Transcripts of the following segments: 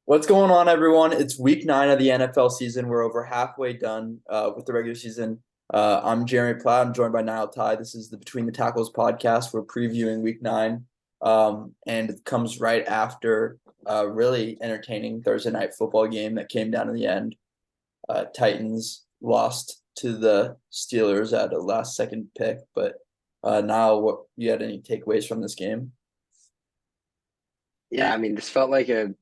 What's going on, everyone? It's week 9 of the NFL season. We're over halfway done with the regular season. I'm Jeremy Platt. I'm joined by Niall Ty. This is the Between the Tackles podcast. We're previewing week 9, and it comes right after a really entertaining Thursday night football game that came down in the end. Titans lost to the Steelers at a last-second pick. But Niall, what you had any takeaways from this game? Yeah, I mean, this felt like a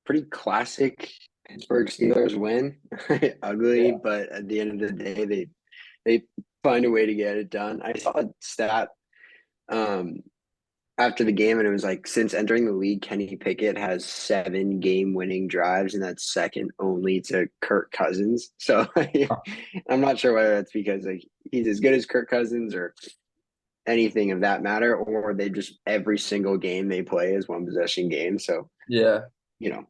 pretty classic Pittsburgh Steelers win. Ugly, Yeah. but at the end of the day, they find a way to get it done. I saw a stat um, after the game, and it was like since entering the league, Kenny Pickett has 7 game-winning drives, and that's second only to Kirk Cousins. So I'm not sure whether that's because like he's as good as Kirk Cousins or anything of that matter, or they just every single game they play is one possession game. So Yeah. you know,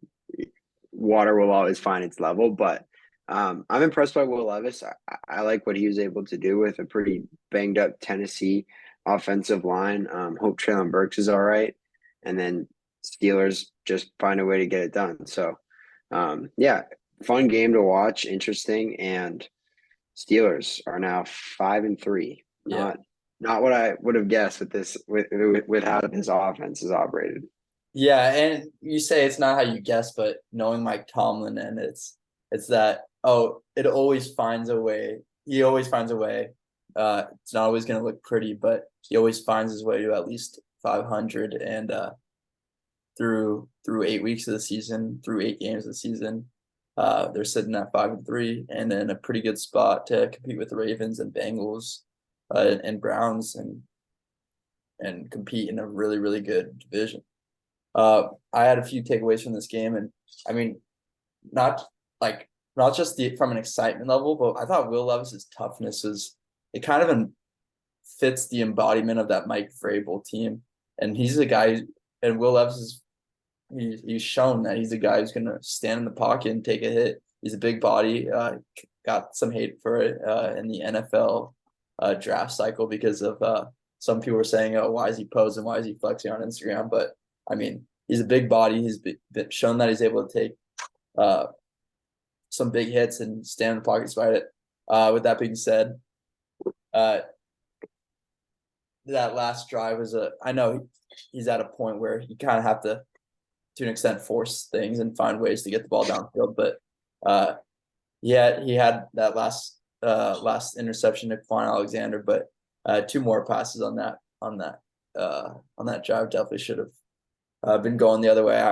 water will always find its level. But I'm impressed by Will Levis. I like what he was able to do with a pretty banged up Tennessee offensive line. Hope Traylon Burks is all right, and then Steelers just find a way to get it done. So yeah, fun game to watch, interesting, and Steelers are now 5-3. Yeah. Not what I would have guessed with this with how this offense is operated. Yeah, and you say it's not how you guess, but knowing Mike Tomlin, and it's that, it always finds a way. He always finds a way. It's not always going to look pretty, but he always finds his way to at least 500. And through 8 weeks of the season, through 8 games of the season, they're sitting at 5-3, and in a pretty good spot to compete with the Ravens and Bengals, and Browns, and compete in a really, really good division. I had a few takeaways from this game, and I mean, not not just from an excitement level, but I thought Will Levis's toughness was it kind of fits the embodiment of that Mike Vrabel team, and he's a guy, and Will Levis he's shown that he's a guy who's gonna stand in the pocket and take a hit. He's a big body. Got some hate for it in the NFL draft cycle because of some people were saying, "Oh, why is he posing? Why is he flexing on Instagram?" But I mean, he's a big body. He's been shown that he's able to take uh, some big hits and stand in the pocket despite it. With that being said, uh, that last drive was I know he's at a point where you kind of have to an extent, force things and find ways to get the ball downfield. But yeah, he had that last interception to Quan Alexander, but two more passes on that drive definitely should have been going the other way.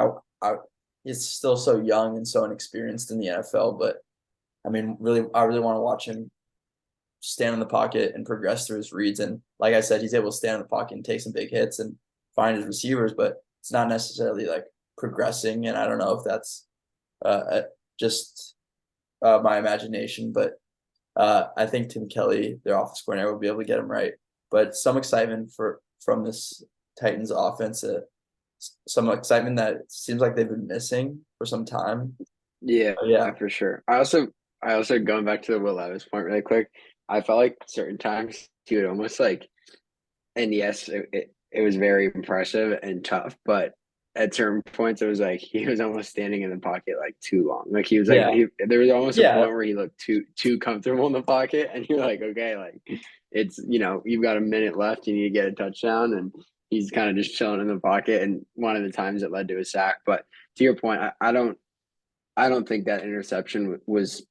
He's still so young and so inexperienced in the NFL, but I mean, I really want to watch him stand in the pocket and progress through his reads. And like I said, he's able to stand in the pocket and take some big hits and find his receivers, but it's not necessarily like progressing. And I don't know if that's just my imagination, but I think Tim Kelly, their offense coordinator, will be able to get him right. But some excitement from this Titans offense, some excitement that it seems like they've been missing for some time. Yeah, Yeah, for sure. I also going back to the Will Levis point really quick. I felt like certain times he would almost like, and yes, it was very impressive and tough, but at certain points it was like he was almost standing in the pocket like too long. Like he was like yeah, there was almost a yeah, point where he looked too comfortable in the pocket, and you're like, okay, like it's you've got a minute left, you need to get a touchdown, and he's kind of just chilling in the pocket. And one of the times it led to a sack. But to your point, I don't think that interception was,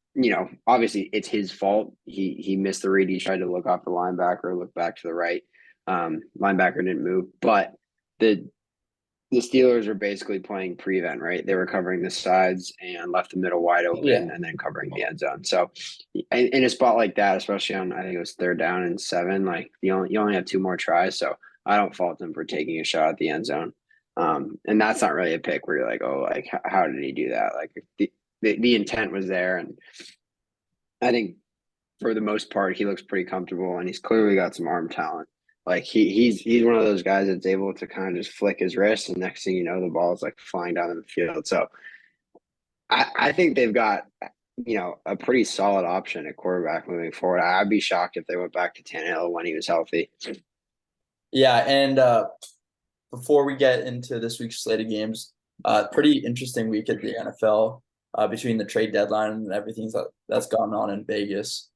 obviously it's his fault. He missed the read. He tried to look off the linebacker, look back to the right. Linebacker didn't move, but the the Steelers are basically playing prevent, right? They were covering the sides and left the middle wide yeah, open, and then covering the end zone. So, in a spot like that, especially on I think it was 3rd down and 7, like you only have 2 more tries. So I don't fault them for taking a shot at the end zone. And that's not really a pick where you're like, oh, like how did he do that? Like the intent was there, and I think for the most part he looks pretty comfortable, and he's clearly got some arm talent. Like he's one of those guys that's able to kind of just flick his wrist, and next thing you know, the ball is like flying down the field. So I think they've got a pretty solid option at quarterback moving forward. I'd be shocked if they went back to Tannehill when he was healthy. yeah. And before we get into this week's slate of games, Pretty interesting week at the NFL between the trade deadline and everything that's gone on in Vegas.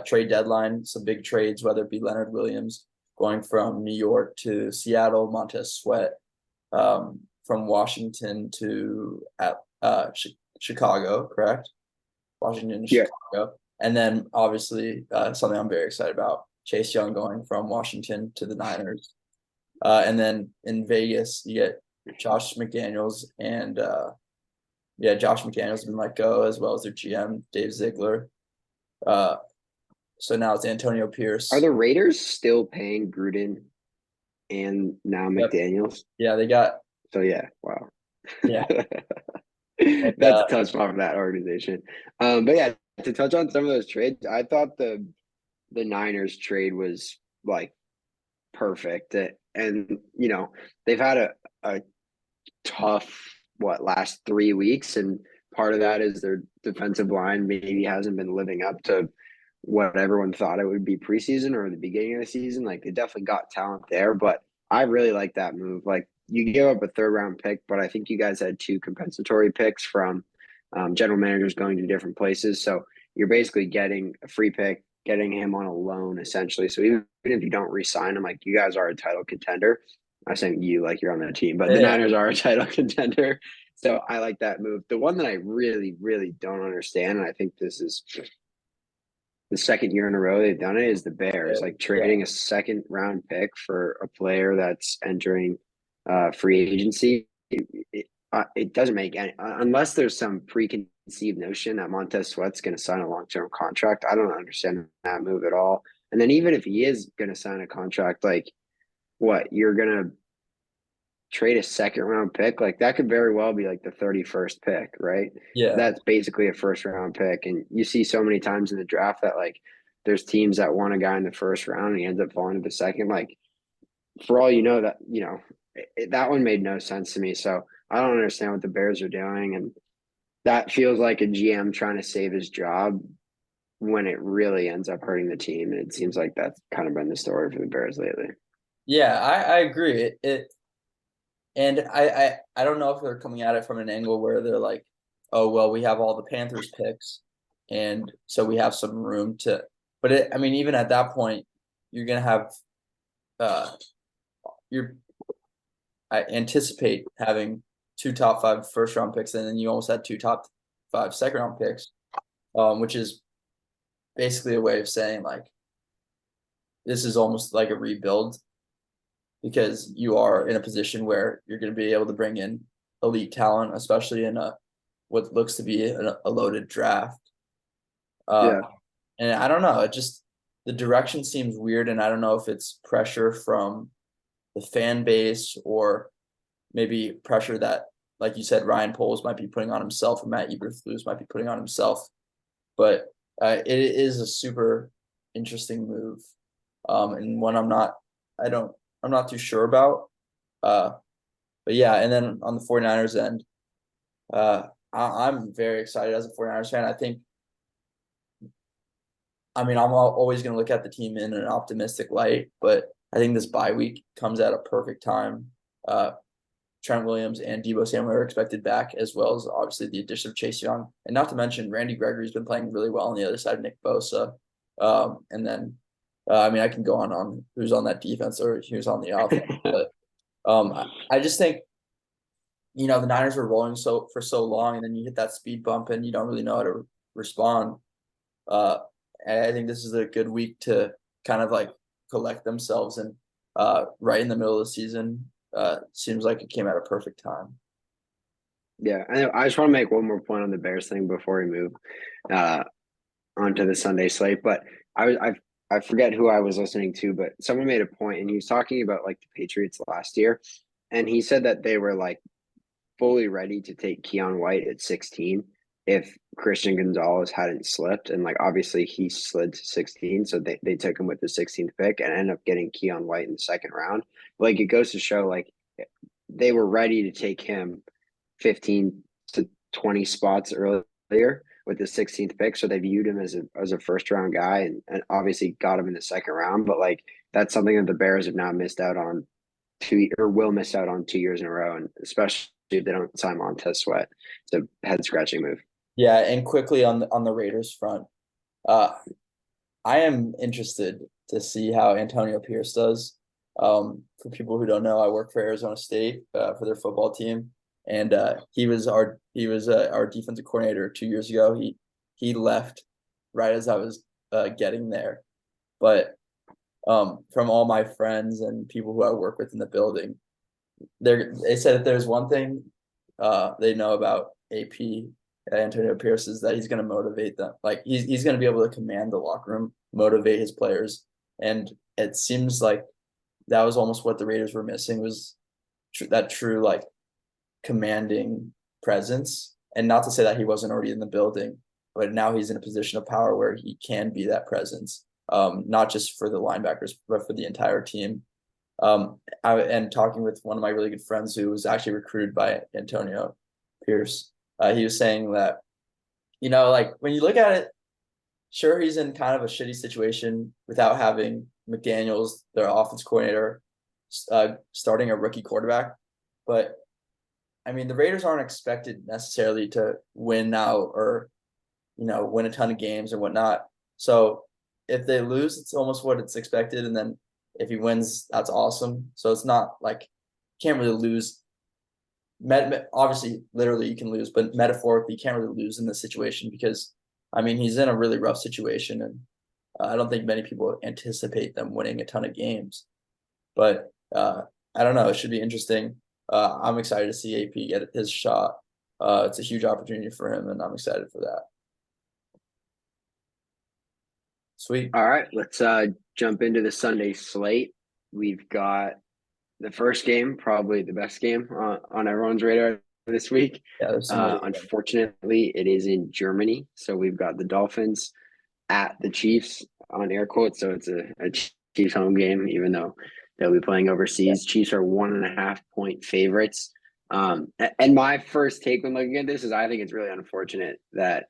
Trade deadline, some big trades, whether it be Leonard Williams going from New York to Seattle, Montez Sweat from Washington to Chicago, correct? Washington to Yeah. Chicago. And then obviously something I'm very excited about, Chase Young going from Washington to the Niners. And then in Vegas, you get Josh McDaniels and Josh McDaniels has been let go, as well as their GM, Dave Ziegler. So now it's Antonio Pierce. Are the Raiders still paying Gruden and now Yep. McDaniels? Yeah, they got. So yeah, wow. Yeah. That's a tough spot for that organization. But yeah, to touch on some of those trades, I thought the Niners trade was like perfect. And you know, they've had a tough last 3 weeks, and part of that is their defensive line maybe hasn't been living up to what everyone thought it would be preseason or the beginning of the season. Like they definitely got talent there, but I really like that move. Like you give up a third round pick, but I think you guys had 2 compensatory picks from general managers going to different places. So you're basically getting a free pick, getting him on a loan essentially. So even if you don't re-sign him, like you guys are a title contender. I'm saying you like you're on that team, but the Niners are a title contender. So I like that move. The one that I really, really don't understand, and I think this is the second year in a row they've done it, is the Bears, like trading a second round pick for a player that's entering free agency. It doesn't make any, unless there's some preconceived notion that Montez Sweat's going to sign a long-term contract. I don't understand that move at all. And then even if he is going to sign a contract, like what, you're going to trade a second round pick? Like that could very well be like the 31st pick, right? Yeah. That's basically a first round pick. And you see so many times in the draft that like there's teams that want a guy in the first round and he ends up falling to the second. Like for all you know, that, you know, that one made no sense to me. So I don't understand what the Bears are doing. And that feels like a GM trying to save his job when it really ends up hurting the team. And it seems like that's kind of been the story for the Bears lately. Yeah, I agree. And I don't know if they're coming at it from an angle where they're like, oh well, we have all the Panthers picks, and so we have some room to. But I mean, even at that point, you're gonna have, I anticipate having 2 top 5 first round picks, and then you almost had 2 top 5 second round picks, which is basically a way of saying like this is almost like a rebuild, because you are in a position where you're going to be able to bring in elite talent, especially in what looks to be a loaded draft. Yeah. And I don't know, it just, the direction seems weird, and I don't know if it's pressure from the fan base or maybe pressure that, like you said, Ryan Poles might be putting on himself, or Matt Eberflus might be putting on himself. But it is a super interesting move, and one I'm not too sure about. But yeah, and then on the 49ers end, I'm very excited as a 49ers fan. I mean, I'm always going to look at the team in an optimistic light, but I think this bye week comes at a perfect time. Trent Williams and Deebo Samuel are expected back, as well as obviously the addition of Chase Young. And not to mention, Randy Gregory's been playing really well on the other side of Nick Bosa. And then, I mean, I can go on who's on that defense or who's on the offense. But I just think, you know, the Niners were rolling for so long, and then you hit that speed bump and you don't really know how to respond. And I think this is a good week to kind of like collect themselves, and right in the middle of the season, seems like it came at a perfect time. Yeah, I just want to make one more point on the Bears thing before we move onto the Sunday slate. But I forget who I was listening to, but someone made a point, and he was talking about like the Patriots last year, and he said that they were like fully ready to take Keon White at 16 if Christian Gonzalez hadn't slipped. And like obviously he slid to 16, so they took him with the 16th pick and ended up getting Keon White in the second round. Like it goes to show like they were ready to take him 15 to 20 spots earlier with the 16th pick. So they viewed him as a first round guy, and obviously got him in the second round. But like that's something that the Bears have now missed out on will miss out on 2 years in a row, and especially if they don't sign Montez Sweat. It's a head scratching move. Yeah, and quickly on the Raiders front, uh, I am interested to see how Antonio Pierce does. For people who don't know, I work for Arizona State for their football team, and he was our defensive coordinator 2 years ago. He left right as I was getting there, but from all my friends and people who I work with in the building, they said if there's one thing they know about AP Antonio Pierce is that he's going to motivate them. Like he's going to be able to command the locker room, motivate his players, and it seems like that was almost what the Raiders were missing was that true like commanding presence. And not to say that he wasn't already in the building, but now he's in a position of power where he can be that presence, not just for the linebackers, but for the entire team. And talking with one of my really good friends who was actually recruited by Antonio Pierce, he was saying that, like when you look at it, sure, he's in kind of a shitty situation without having McDaniels, their offense coordinator, starting a rookie quarterback. But I mean, the Raiders aren't expected necessarily to win now or, win a ton of games or whatnot. So if they lose, it's almost what it's expected. And then if he wins, that's awesome. So it's not like can't really lose. Obviously, literally you can lose, but metaphorically, you can't really lose in this situation because, I mean, he's in a really rough situation, and I don't think many people anticipate them winning a ton of games. But I don't know. It should be interesting. I'm excited to see AP get his shot. It's a huge opportunity for him, and I'm excited for that. Sweet. All right, let's jump into the Sunday slate. We've got the first game, probably the best game on everyone's radar this week. Yeah, there's some Unfortunately, it is in Germany. So we've got the Dolphins at the Chiefs on air quotes. So it's a Chiefs home game, even though they'll be playing overseas. Yeah. Chiefs are 1.5-point favorites. And my first take when looking at this is I think it's really unfortunate that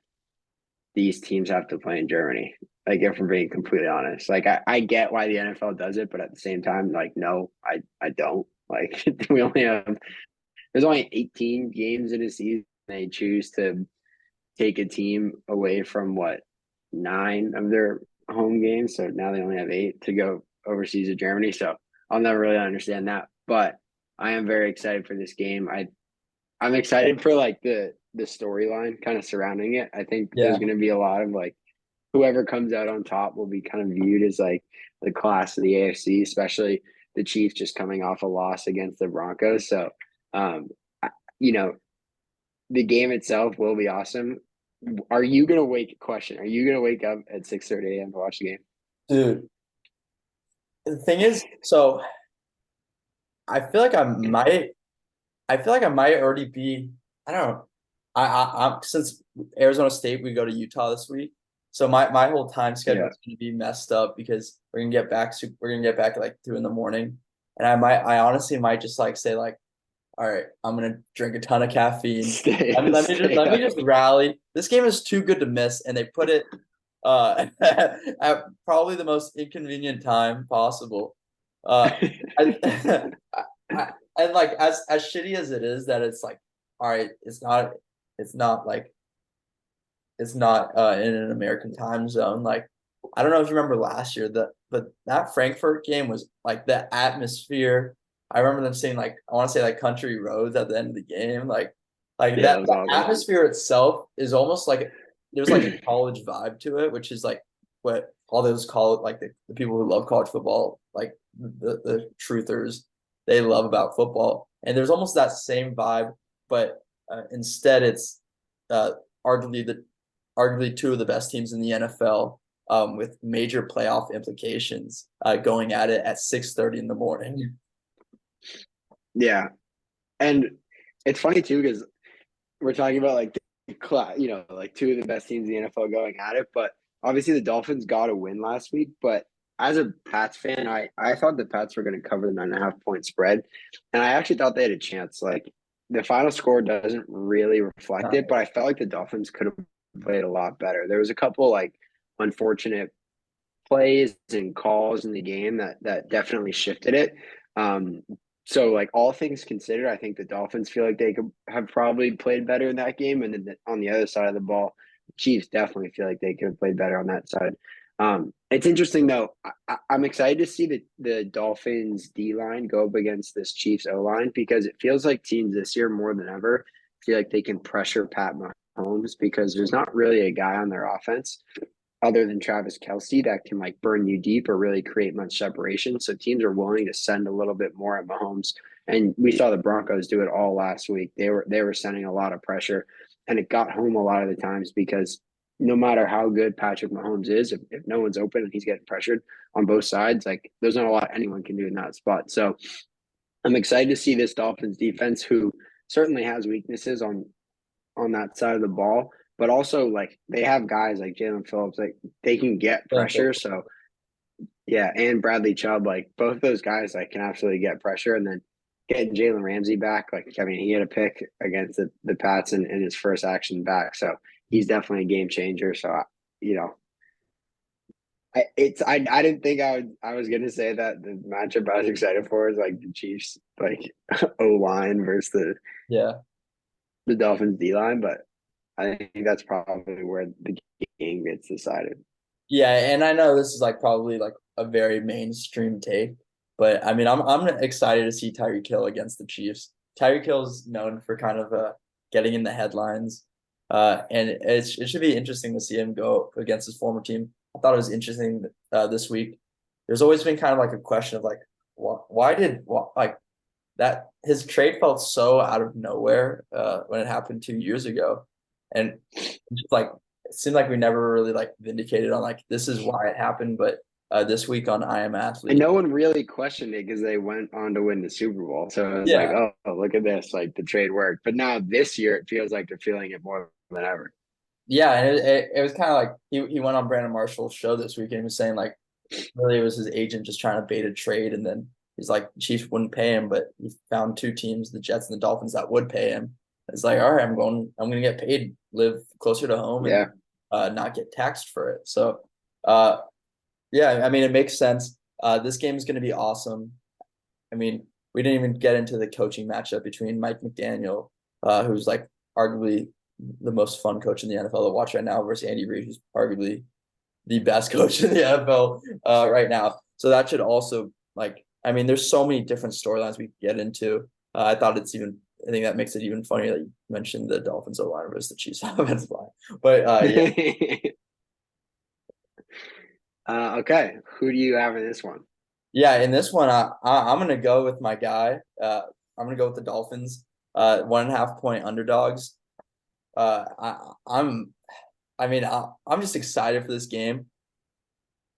these teams have to play in Germany. Like, if we're being completely honest, like I get why the NFL does it, but at the same time, like, no, I don't. Like, there's only 18 games in a season. They choose to take a team away from 9 of their home games. So now they only have 8 to go overseas to Germany. So I'll never really understand that. But I am very excited for this game. I'm excited for like the storyline kind of surrounding it. I think there's going to be a lot of like whoever comes out on top will be kind of viewed as like the class of the AFC, especially the Chiefs just coming off a loss against the Broncos. So, the game itself will be awesome. Are you going to wake up at 6:30 a.m. to watch the game? Dude, the thing is, so I feel like I might already be, I don't know. I'm since Arizona State, we go to Utah this week. So my whole time schedule is going to be messed up because we're gonna get back at like 2 a.m. And I honestly might just like say like, all right, I'm gonna drink a ton of caffeine. Let me just rally. This game is too good to miss, and they put it at probably the most inconvenient time possible. And like as shitty as it is that it's like, all right, it's not in an American time zone. Like, I don't know if you remember last year but that Frankfurt game was like the atmosphere. I remember them saying like, I want to say like country roads at the end of the game. Like that atmosphere itself is almost like there's like a college vibe to it, which is like what all those like the people who love college football, like the truthers, they love about football. And there's almost that same vibe, but instead it's arguably 2 of the best teams in the NFL, with major playoff implications, going at it at 6:30 in the morning. Yeah, and it's funny too because we're talking about like like 2 of the best teams in the NFL going at it, but obviously the Dolphins got a win last week. But as a Pats fan, I thought the Pats were going to cover the 9.5-point spread, and I actually thought they had a chance. Like, the final score doesn't really reflect it, but I felt like the Dolphins could have played a lot better. There was a couple like unfortunate plays and calls in the game that definitely shifted it. So like all things considered, I think the Dolphins feel like they could have probably played better in that game, and then on the other side of the ball, the Chiefs definitely feel like they could have played better on that side. It's interesting though. I'm excited to see the Dolphins D line go up against this Chiefs O line because it feels like teams this year more than ever feel like they can pressure Pat Mahomes because there's not really a guy on their offense other than Travis Kelce that can like burn you deep or really create much separation. So teams are willing to send a little bit more at Mahomes. And we saw the Broncos do it all last week. They were sending a lot of pressure and it got home a lot of the times because no matter how good Patrick Mahomes is, if no one's open and he's getting pressured on both sides, like there's not a lot anyone can do in that spot. So I'm excited to see this Dolphins defense who certainly has weaknesses on that side of the ball, but also like they have guys like Jalen Phillips, like they can get pressure. So yeah, and Bradley Chubb, like both those guys, like can absolutely get pressure. And then getting Jalen Ramsey back, like I mean, he had a pick against the Pats in his first action back, so he's definitely a game changer. So you know, I didn't think I was gonna say that the matchup I was excited for is like the Chiefs like O line versus Yeah. the Dolphins D line, but I think that's probably where the game gets decided. Yeah, and I know this is like probably like a very mainstream take, but I mean I'm excited to see Tyreek Hill against the Chiefs. Tyreek Hill's known for kind of getting in the headlines. And it should be interesting to see him go against his former team. I thought it was interesting this week. There's always been kind of like a question of like like that his trade felt so out of nowhere when it happened 2 years ago. And just like it seemed like we never really like vindicated on like this is why it happened, but this week on I Am And Athlete. no one really questioned it because they went on to win the Super Bowl. So it was like, Yeah. oh, look at this. Like the trade worked. But now this year, it feels like they're feeling it more than ever. Yeah, and it was kind of like he went on Brandon Marshall's show this week and he was saying like really it was his agent just trying to bait a trade and then he's like Chiefs wouldn't pay him, but he found two teams, the Jets and the Dolphins, that would pay him. It's like, all right, I'm gonna get paid, live closer to home and Yeah. not get taxed for it. So uh yeah, I mean it makes sense. This game is gonna be awesome. I mean, we didn't even get into the coaching matchup between Mike McDaniel, who's like arguably the most fun coach in the NFL to watch right now, versus Andy Reid, who's arguably the best coach in the NFL right now. So that should also like, I mean, there's so many different storylines we could get into. I think that makes it even funnier that you mentioned the Dolphins O line versus the Chiefs offensive line. But yeah, Okay. Who do you have in this one? yeah. In this one, I'm gonna go with my guy. I'm gonna go with the Dolphins. 1.5 point underdogs. I'm I mean, I'm just excited for this game.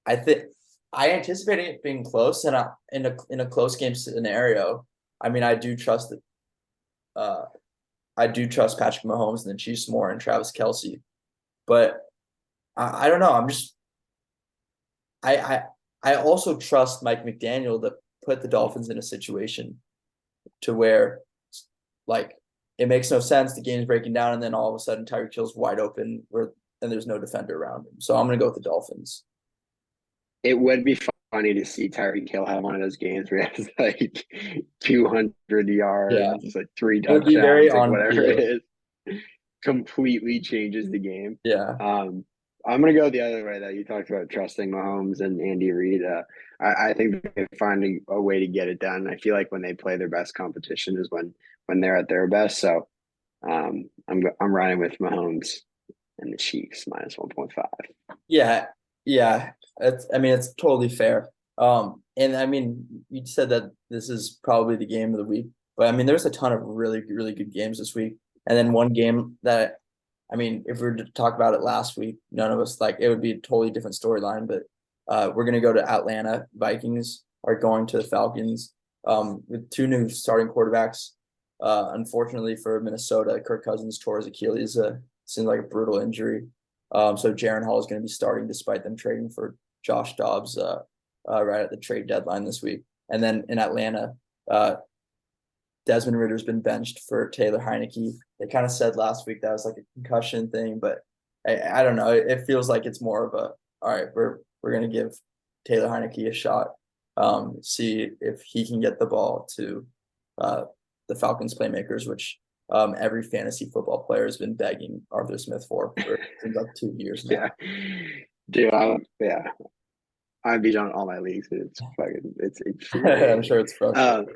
I think I anticipate it being close, and in a close game scenario, I mean, uh, I do trust Patrick Mahomes and the Chiefs more and Travis Kelce, but I don't know. I I I also trust Mike McDaniel to put the Dolphins in a situation to where like it makes no sense. The game's breaking down, and then all of a sudden Tyreek Hill's wide open, where and there's no defender around him. So I'm gonna go with the Dolphins. It would be funny to see Tyreek Hill have one of those games where he has like 200 Yeah, yards, like three it would be very touchdowns, like on whatever it field. is, completely changes the game. Yeah. Um, I'm gonna go the other way though. You talked about trusting Mahomes and Andy Reid. I think they're finding a way to get it done. I feel like when they play their best competition is when they're at their best. So I'm riding with Mahomes and the Chiefs minus 1.5. Yeah, yeah. I mean, it's totally fair. And I mean, you said that this is probably the game of the week, but I mean, there's a ton of really, really good games this week. And then one game that, I mean, if we were to talk about it last week, none of us like it would be a totally different storyline. But we're gonna go to Atlanta. Vikings are going to the Falcons. With two new starting quarterbacks. Unfortunately for Minnesota, Kirk Cousins tore his Achilles. Seems like a brutal injury. So Jaron Hall is going to be starting despite them trading for Josh Dobbs right at the trade deadline this week. And then in Atlanta, uh, Desmond Ritter's been benched for Taylor Heineke. They kind of said last week that was like a concussion thing, but I don't know. It feels like it's more of a all right. We're gonna give Taylor Heineke a shot. See if he can get the ball to the Falcons playmakers, which every fantasy football player has been begging Arthur Smith for seems like 2 years now. Yeah, dude. Yeah, I beat on all my leagues. It's fucking it's I'm infuriating. sure it's frustrating.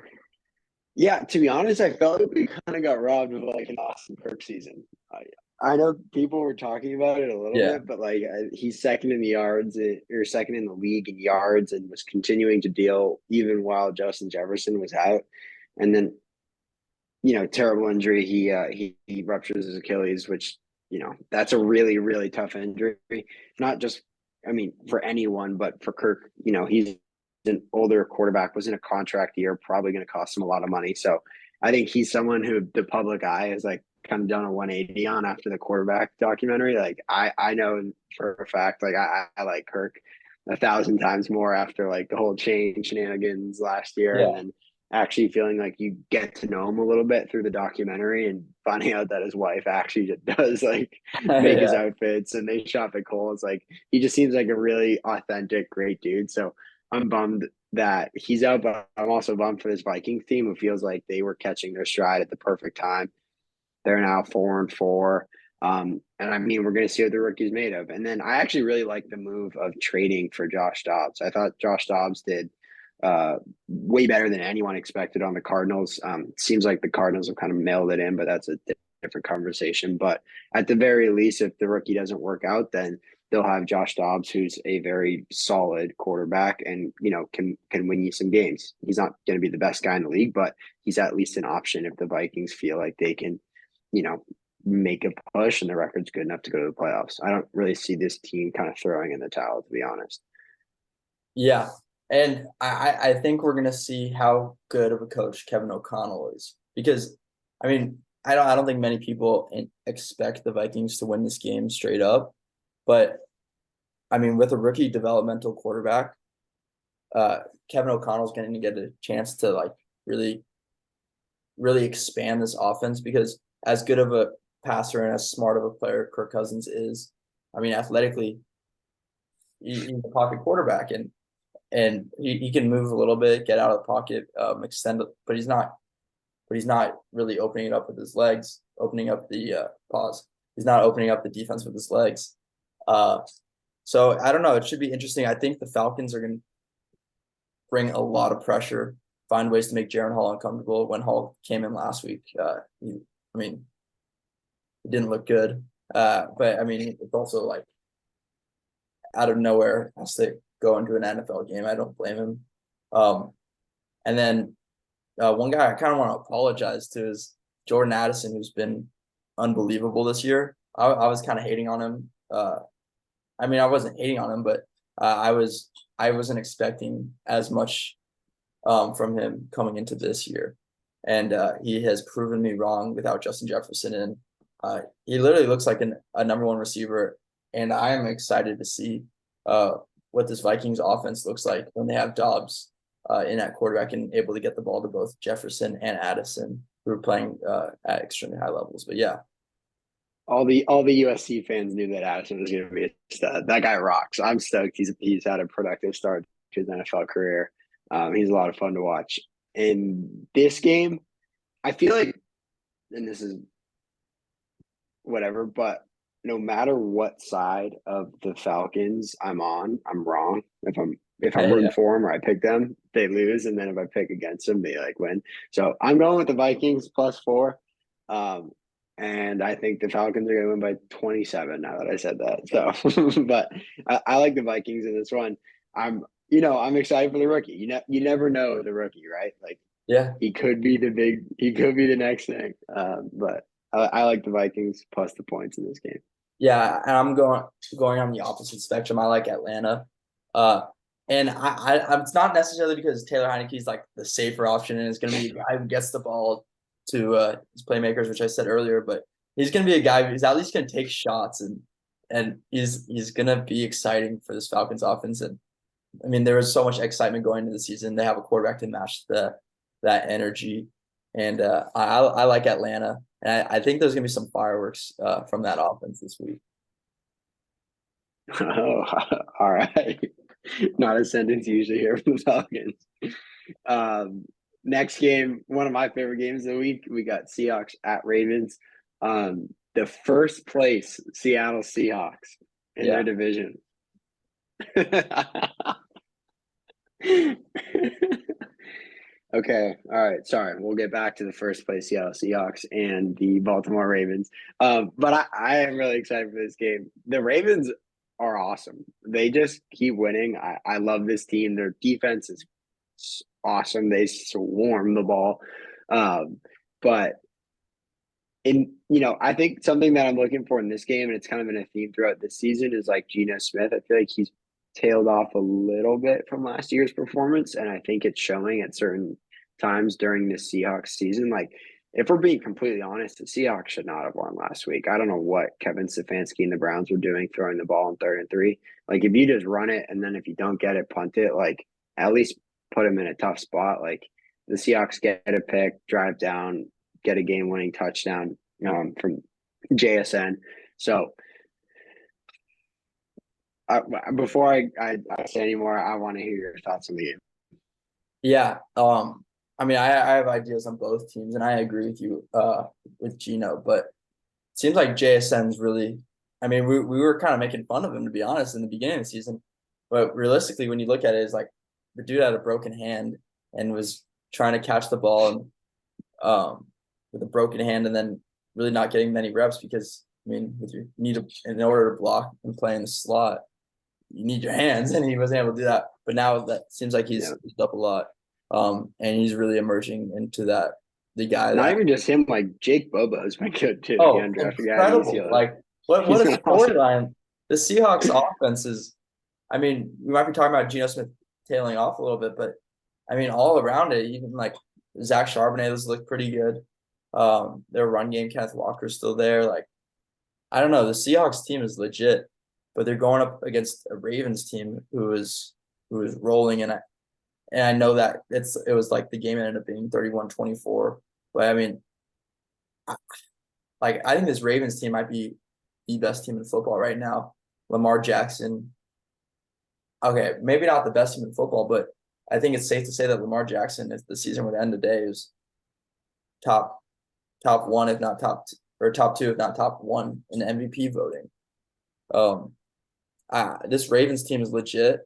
Yeah, to be honest, I felt like we kind of got robbed of like an Austin Kirk season. I know people were talking about it a little Yeah, bit, but like he's second in the yards or second in the league in yards and was continuing to deal even while Justin Jefferson was out. And then, terrible injury. He ruptures his Achilles, which, that's a really, really tough injury. Not just, I mean, for anyone, but for Kirk, he's an older quarterback, was in a contract year, probably going to cost him a lot of money. So I think he's someone who the public eye has like kind of done a 180 on after the quarterback documentary. Like I know for a fact, like I like Kirk 1,000 times more after like the whole chain shenanigans last year, yeah, and then actually feeling like you get to know him a little bit through the documentary and finding out that his wife actually just does like make his yeah, outfits and they shop at Kohl's. Like he just seems like a really authentic, great dude. So I'm bummed that he's out, but I'm also bummed for this Vikings team who feels like they were catching their stride at the perfect time. They're now 4-4. And I mean, we're going to see what the rookie's made of. And then I actually really like the move of trading for Josh Dobbs. I thought Josh Dobbs did way better than anyone expected on the Cardinals. Seems like the Cardinals have kind of mailed it in, but that's a different conversation. But at the very least, if the rookie doesn't work out, then they'll have Josh Dobbs, who's a very solid quarterback and can win you some games. He's not going to be the best guy in the league, but he's at least an option if the Vikings feel like they can, you know, make a push and the record's good enough to go to the playoffs. I don't really see this team kind of throwing in the towel, to be honest. yeah. And I think we're gonna see how good of a coach Kevin O'Connell is, because I mean I don't think many people expect the Vikings to win this game straight up, but I mean with a rookie developmental quarterback, Kevin O'Connell's going to get a chance to like really really expand this offense, because as good of a passer and as smart of a player Kirk Cousins is, I mean athletically he's a pocket quarterback, and he can move a little bit, get out of the pocket, extend, but he's not really opening it up with his legs, opening up the pause. He's not opening up the defense with his legs. Uh, so I don't know. It should be interesting. I think the Falcons are going to bring a lot of pressure, find ways to make Jaren Hall uncomfortable. When Hall came in last week, I mean, it didn't look good. But I mean, it's also like out of nowhere has to go into an NFL game. I don't blame him. And then one guy I kind of want to apologize to is Jordan Addison, who's been unbelievable this year. I was kind of hating on him. I mean, I wasn't hating on him, but I wasn't expecting as much from him coming into this year, and he has proven me wrong without Justin Jefferson. And he literally looks like a number one receiver, and I am excited to see what this Vikings offense looks like when they have Dobbs in at quarterback and able to get the ball to both Jefferson and Addison, who are playing at extremely high levels. But yeah, All the USC fans knew that Addison was going to be a stud. That guy rocks. I'm stoked. He's had a productive start to his NFL career. He's a lot of fun to watch. In this game, I feel like, and this is whatever, but no matter what side of the Falcons I'm on, I'm wrong. If I'm rooting yeah, for them or I pick them, they lose, and then if I pick against them, they like win. So I'm going with the Vikings +4. And I think the Falcons are going to win by 27 now that I said that. So, but I like the Vikings in this one. I'm excited for the rookie. You never know the rookie, right? Like yeah. he could be the next thing. But I like the Vikings plus the points in this game. Yeah, and I'm going on the opposite spectrum. I like Atlanta, uh, and it's not necessarily because Taylor Heinicke is like the safer option and is going to be a guy who gets the ball to his playmakers, which I said earlier. But he's going to be a guy who's at least going to take shots, and he's going to be exciting for this Falcons offense. And I mean, there was so much excitement going into the season. They have a quarterback to match that energy, and I like Atlanta. And I think there's gonna be some fireworks from that offense this week. Oh, all right. Not a sentence you usually hear from the Falcons. Um, Next game, one of my favorite games of the week, we got Seahawks at Ravens. The first place Seattle Seahawks in their Yeah. division. Okay, all right. Sorry, we'll get back to the first place Seattle Seahawks and the Baltimore Ravens. But I am really excited for this game. The Ravens are awesome. They just keep winning. I love this team. Their defense is awesome. They swarm the ball. But I think something that I'm looking for in this game, and it's kind of been a theme throughout this season, is like Geno Smith. I feel like he's tailed off a little bit from last year's performance, and I think it's showing at certain times during the Seahawks season. Like, if we're being completely honest, the Seahawks should not have won last week. I don't know what Kevin Stefanski and the Browns were doing throwing the ball in 3rd and 3. Like, if you just run it, and then if you don't get it, punt it, like, at least put them in a tough spot. Like, the Seahawks get a pick, drive down, get a game-winning touchdown from JSN. So before I say any more, I want to hear your thoughts on the game. Yeah. I mean, I have ideas on both teams, and I agree with you with Gino, but it seems like JSN's really. I mean, we were kind of making fun of him, to be honest, in the beginning of the season, but realistically, when you look at it, it's like the dude had a broken hand and was trying to catch the ball and with a broken hand, and then really not getting many reps because I mean, in order to block and play in the slot, you need your hands, and he wasn't able to do that. But now that seems like he's up a lot, and he's really emerging into the guy Not that. even just him, like Jake Bobo has been good too. Oh, incredible! Like what a storyline! The Seahawks offense is. I mean, we might be talking about Geno Smith tailing off a little bit, but I mean, all around it, even like Zach Charbonnet has looked pretty good. Their run game, Kenneth Walker's still there. Like, I don't know, the Seahawks team is legit, but they're going up against a Ravens team who is rolling, and I know that it was like the game ended up being 31-24. But I mean, I think this Ravens team might be the best team in football right now. Lamar Jackson. Okay, maybe not the best team in football, but I think it's safe to say that Lamar Jackson, if the season would end today, is top one, if not top two, if not top one in MVP voting. This Ravens team is legit,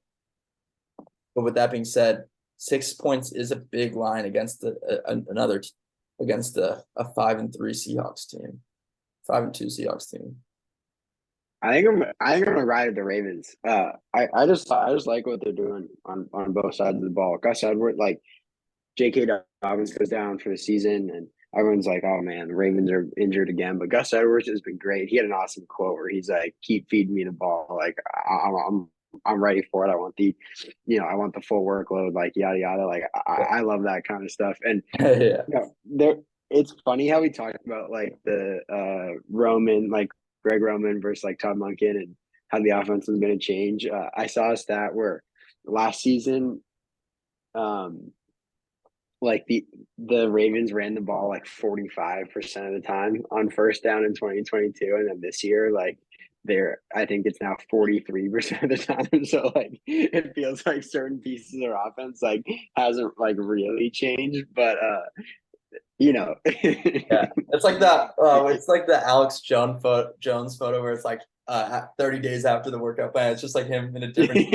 but with that being said, 6 points is a big line against against a 5-3 Seahawks team, 5-2 Seahawks team. I think I'm gonna ride with the Ravens. I just like what they're doing on both sides of the ball. Gus Edwards, like J.K. Dobbins goes down for the season, and everyone's like, "Oh man, the Ravens are injured again." But Gus Edwards has been great. He had an awesome quote where he's like, "Keep feeding me the ball. Like I'm ready for it. I want I want the full workload. Like yada yada. Like I love that kind of stuff." And Yeah. it's funny how we talked about like the Roman, like Greg Roman versus like Todd Monken, and how the offense was going to change. I saw a stat where last season, like the Ravens ran the ball like 45% of the time on first down in 2022, and then this year, like I think it's now 43% of the time. So like it feels like certain pieces of offense like hasn't like really changed, but Yeah, it's like that. It's like the Alex Jones photo where it's like 30 days after the workout plan. It's just like him in a different.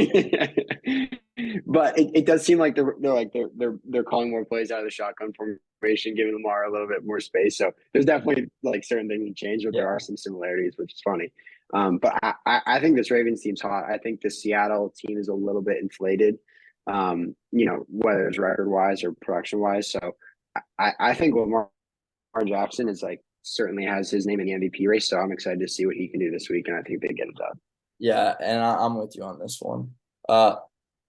But it does seem like they're calling more plays out of the shotgun formation, giving Lamar a little bit more space. So there's definitely like certain things that change, but there are some similarities, which is funny. But I think this Ravens team's hot. I think the Seattle team is a little bit inflated, whether it's record wise or production wise. So I think Lamar Jackson is like certainly has his name in the MVP race. So I'm excited to see what he can do this week, and I think they get it done. Yeah, and I'm with you on this one.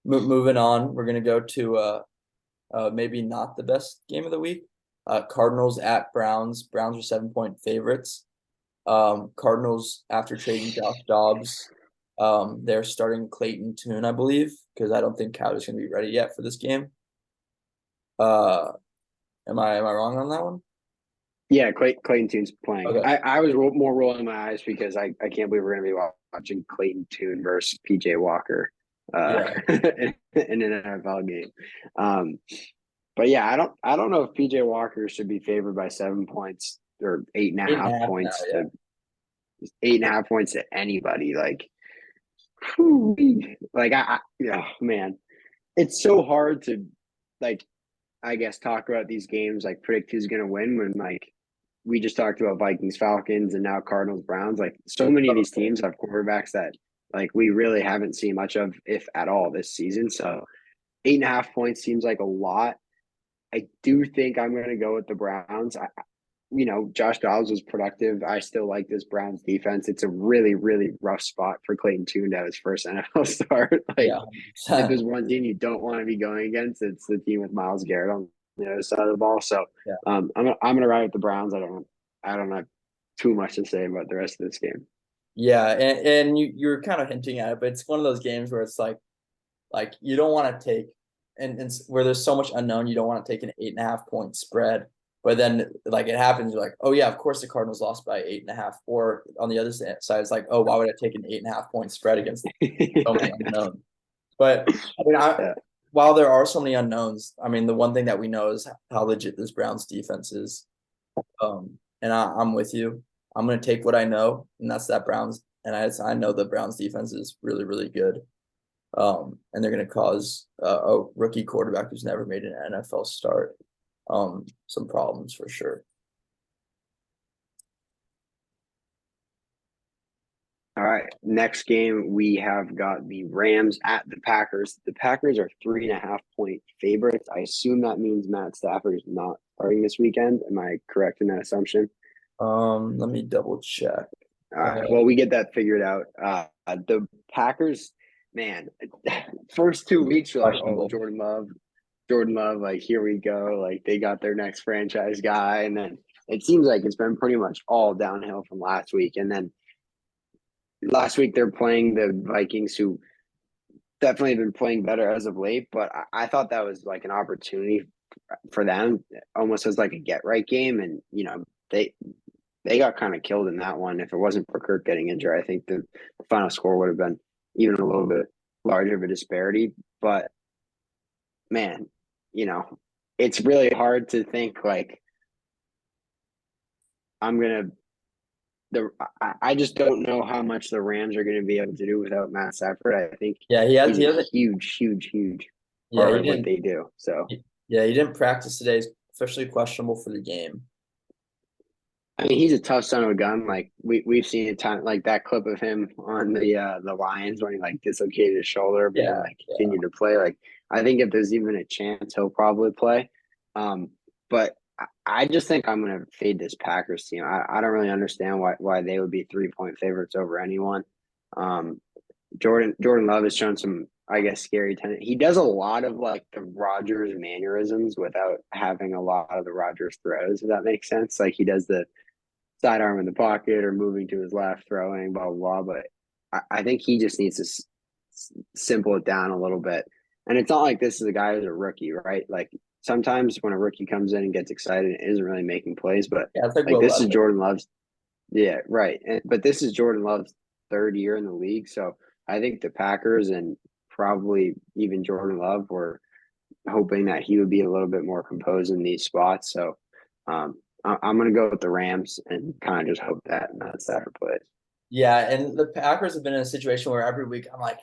Moving on, we're gonna go to maybe not the best game of the week. Cardinals at Browns. Browns are 7-point favorites. Cardinals, after trading Josh Dobbs, they're starting Clayton Tune, I believe, because I don't think Crowder's gonna be ready yet for this game. Am I wrong on that one? Yeah, Clayton Tune's playing. Okay. I was more rolling my eyes because I can't believe we're going to be watching Clayton Tune versus PJ Walker in an NFL game. But yeah, I don't know if PJ Walker should be favored by 7 points or eight and a Eight and half a half now, points yeah. to 8.5 points to anybody. Like, whew, like yeah, man, it's so hard to like, I guess, talk about these games, like predict who's gonna win when like we just talked about Vikings, Falcons, and now Cardinals, Browns. Like so many of these teams have quarterbacks that like we really haven't seen much of, if at all, this season. So 8.5 points seems like a lot. I do think I'm going to go with the Browns. Josh Dobbs was productive. I still like this Browns defense. It's a really, really rough spot for Clayton Tune to have his first NFL start. Like, Yeah, if 100%. there's one team you don't want to be going against, it's the team with Myles Garrett on the other side of the ball. So, Yeah. I'm gonna ride with the Browns. I don't have too much to say about the rest of this game. Yeah, and you're kind of hinting at it, but it's one of those games where it's like you don't want to take and where there's so much unknown, you don't want to take an 8.5 point spread. But then like it happens, you're like, oh yeah, of course the Cardinals lost by 8.5. Or on the other side, it's like, oh, why would I take an 8.5 point spread against so many unknowns? But I mean, Yeah. while there are so many unknowns, I mean, the one thing that we know is how legit this Browns defense is. And I'm with you. I'm gonna take what I know, and that's that Browns. And I know the Browns defense is really, really good. And they're gonna cause a rookie quarterback who's never made an NFL start some problems for sure. All right. Next game, we have got the Rams at the Packers. The Packers are 3.5 point favorites. I assume that means Matt Stafford is not starting this weekend. Am I correct in that assumption? Let me double check. All right. Well, we get that figured out. The Packers, man, first 2 weeks you're like, oh, Questionable. Jordan Love, like here we go. Like they got their next franchise guy. And then it seems like it's been pretty much all downhill from last week. And then last week they're playing the Vikings, who definitely been playing better as of late. But I thought that was like an opportunity for them, almost as like a get right game. And they got kind of killed in that one. If it wasn't for Kirk getting injured, I think the final score would have been even a little bit larger of a disparity. But man, it's really hard to think like I'm gonna I just don't know how much the Rams are going to be able to do without Matt Stafford. I think Yeah, he's he a hasn't. huge, huge, huge Yeah, part he of what didn't. they do. So, Yeah, he didn't practice today. He's officially questionable for the game. I mean, he's a tough son of a gun. Like we've seen a ton, like that clip of him on the Lions when he like dislocated his shoulder, but then Yeah, like yeah. continued to play. Like I think if there's even a chance, he'll probably play. But I just think I'm going to fade this Packers team. I don't really understand why they would be 3 point favorites over anyone. Um, Jordan Love has shown some, I guess, scary tendency. He does a lot of like the Rodgers mannerisms without having a lot of the Rodgers throws, if that makes sense. Like he does the sidearm in the pocket or moving to his left, throwing, blah, blah, blah. But I think he just needs to simple it down a little bit. And it's not like this is a guy who's a rookie, right? Like sometimes when a rookie comes in and gets excited, it isn't really making plays. But Yeah, it's like like Will this is Levis. Jordan Love's, yeah, right. But this is Jordan Love's third year in the league. So I think the Packers and probably even Jordan Love were hoping that he would be a little bit more composed in these spots. So I'm going to go with the Rams and kind of just hope that Matt Stafford plays. Yeah, and the Packers have been in a situation where every week I'm like,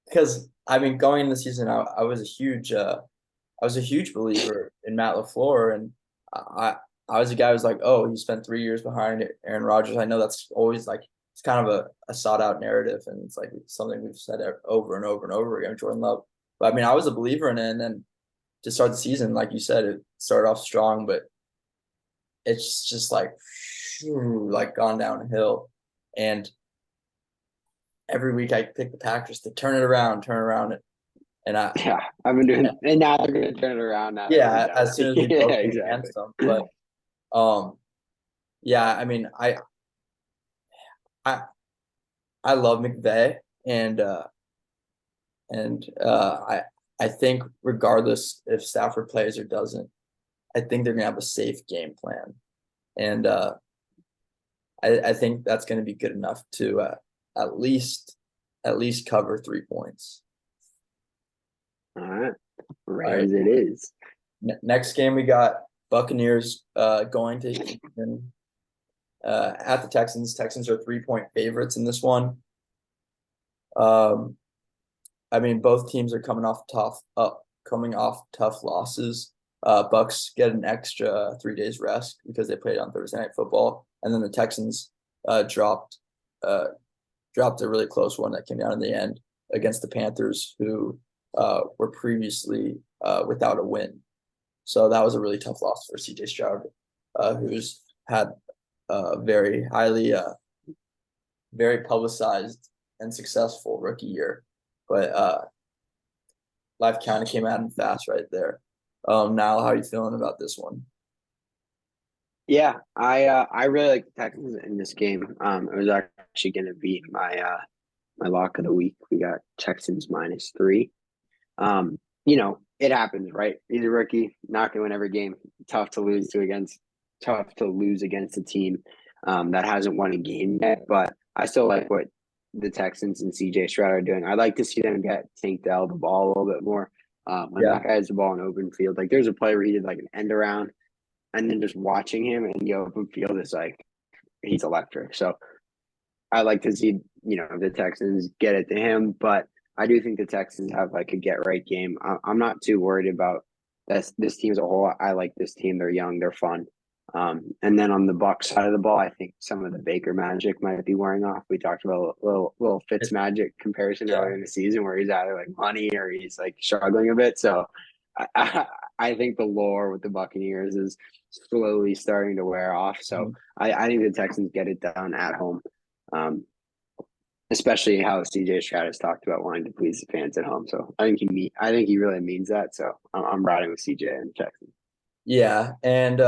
because I mean, going in the season, I was a huge believer in Matt LaFleur, and I I was a guy who was like, oh, he spent 3 years behind Aaron Rodgers. I know that's always like it's kind of a sought out narrative, and it's like something we've said over and over and over again. Jordan Love, but I mean, I was a believer in it, and then to start the season, like you said, it started off strong, but it's just like gone downhill, and every week I pick the Packers to turn around, and Yeah, I've been doing, and now they're going to turn it around now that we're yeah, done. as soon as we Yeah, both pick exactly. against them, but um, yeah, I mean, I I love McVay, and I think regardless if Stafford plays or doesn't, I think they're gonna have a safe game plan, and I think that's gonna be good enough to at least at least cover 3 points. All right, All right. Rams it is. Next game we got Buccaneers going to Houston, at the Texans. Texans are 3-point favorites in this one. I mean, both teams are coming off tough losses. Bucks get an extra 3 days rest because they played on Thursday Night Football, and then the Texans dropped a really close one that came down in the end against the Panthers, who were previously without a win. So that was a really tough loss for CJ Stroud, who's had a very very publicized and successful rookie year. But life kind of came at him fast right there. Now, how are you feeling about this one? Yeah, I really like the Texans in this game. It was actually going to be my lock of the week. We got Texans -3. It happens, right? He's a rookie, not going to win every game. Tough to lose against a team that hasn't won a game yet. But I still like what the Texans and CJ Stroud are doing. I'd like to see them get Tank Dell the ball a little bit more. When Yeah, that guy has the ball in open field, like there's a play where he did like an end around, and then just watching him in the open field is like he's electric. So I like to see, the Texans get it to him, but I do think the Texans have like a get right game. I'm not too worried about this team as a whole. I like this team. They're young, they're fun. And then on the Bucks side of the ball, I think some of the Baker magic might be wearing off. We talked about a little Fitz magic comparison yeah. earlier in the season where he's either like money or he's like struggling a bit. So I think the lore with the Buccaneers is slowly starting to wear off. So Mhm. I think the Texans get it done at home. Um, Especially how CJ Stroud has talked about wanting to please the fans at home. So I think he really means that. So I'm riding with CJ and Texans. Yeah, and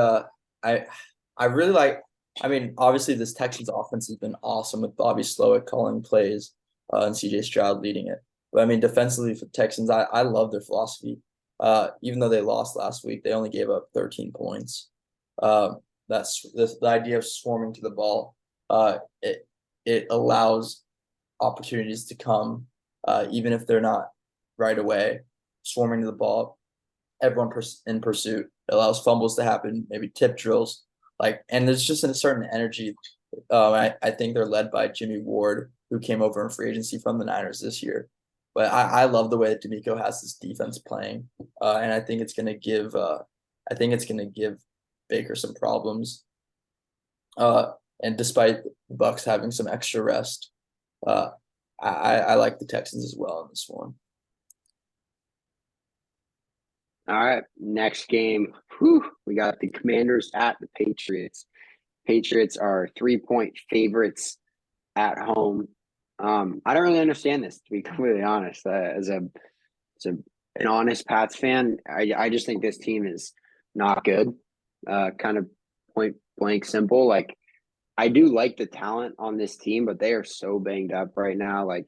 I I really like. I mean, obviously, this Texans offense has been awesome with Bobby Slowick calling plays, and CJ Stroud leading it. But I mean, defensively for Texans, I love their philosophy. Even though they lost last week, they only gave up 13 points. That's the idea of swarming to the ball. It allows opportunities to come, even if they're not right away. Swarming to the ball, everyone in pursuit. It allows fumbles to happen, maybe tip drills, and there's just a certain energy. I think they're led by Jimmy Ward, who came over in free agency from the Niners this year. But I love the way that D'Amico has this defense playing, and I think it's gonna give Baker some problems. Uh, and despite the Bucks having some extra rest, uh, I like the Texans as well in this one. All right, next game. Whew, we got the Commanders at the Patriots. Patriots are 3-point favorites at home. I don't really understand this, to be completely honest. An honest Pats fan, I just think this team is not good. Kind of point blank simple. Like I do like the talent on this team, but they are so banged up right now. Like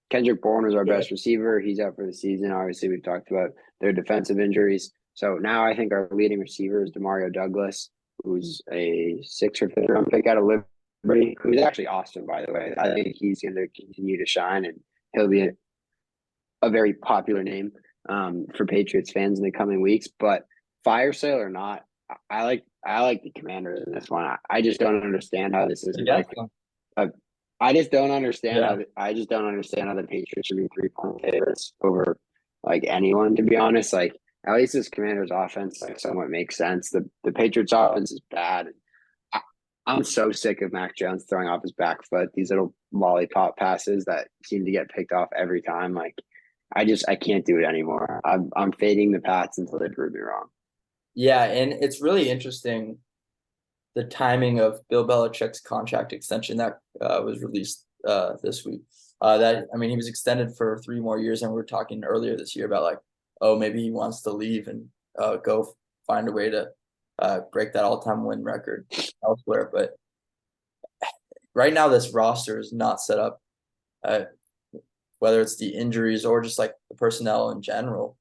Kendrick Bourne is our Yeah. best receiver. He's out for the season. Obviously, we've talked about their defensive injuries. So now I think our leading receiver is Demario Douglas, who's a 6th or 5th round pick out of Liberty, who's actually awesome, by the way. I think he's going to continue to shine, and he'll be a very popular name for Patriots fans in the coming weeks. But fire sale or not, I like the Commanders in this one. I just don't understand how this isn't Yeah. like a. I just don't understand Yeah. I just don't understand how the Patriots should be 3-point favorites over like anyone. To be honest, like at least this Commanders offense like somewhat makes sense. The Patriots offense is bad. I, I'm so sick of Mac Jones throwing off his back foot. These little lollipop passes that seem to get picked off every time. Like I can't do it anymore. I'm fading the Pats until they prove me wrong. Yeah, and it's really interesting the timing of Bill Belichick's contract extension that was released this week. That I mean, he was extended for 3 more years, and we were talking earlier this year about like, oh, maybe he wants to leave and go find a way to break that all-time win record elsewhere. But right now, this roster is not set up, uh, whether it's the injuries or just like the personnel in general.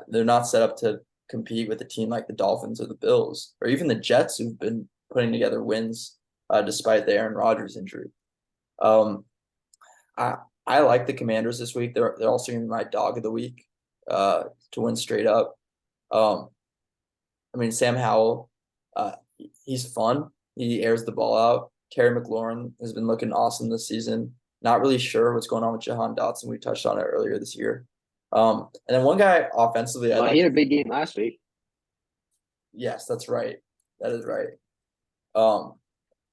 They're not set up to compete with a team like the Dolphins or the Bills or even the Jets, who've been putting together wins despite the Aaron Rodgers injury. Um, I I like the Commanders this week. They're also gonna be my dog of the week to win straight up. Um, I mean, Sam Howell, he's fun. He airs the ball out. Terry McLaurin has been looking awesome this season. Not really sure what's going on with Jahan Dotson. We touched on it earlier this year. And then one guy offensively, I Well, like. he had a big game last week. Yes, that's right. That is right. Um,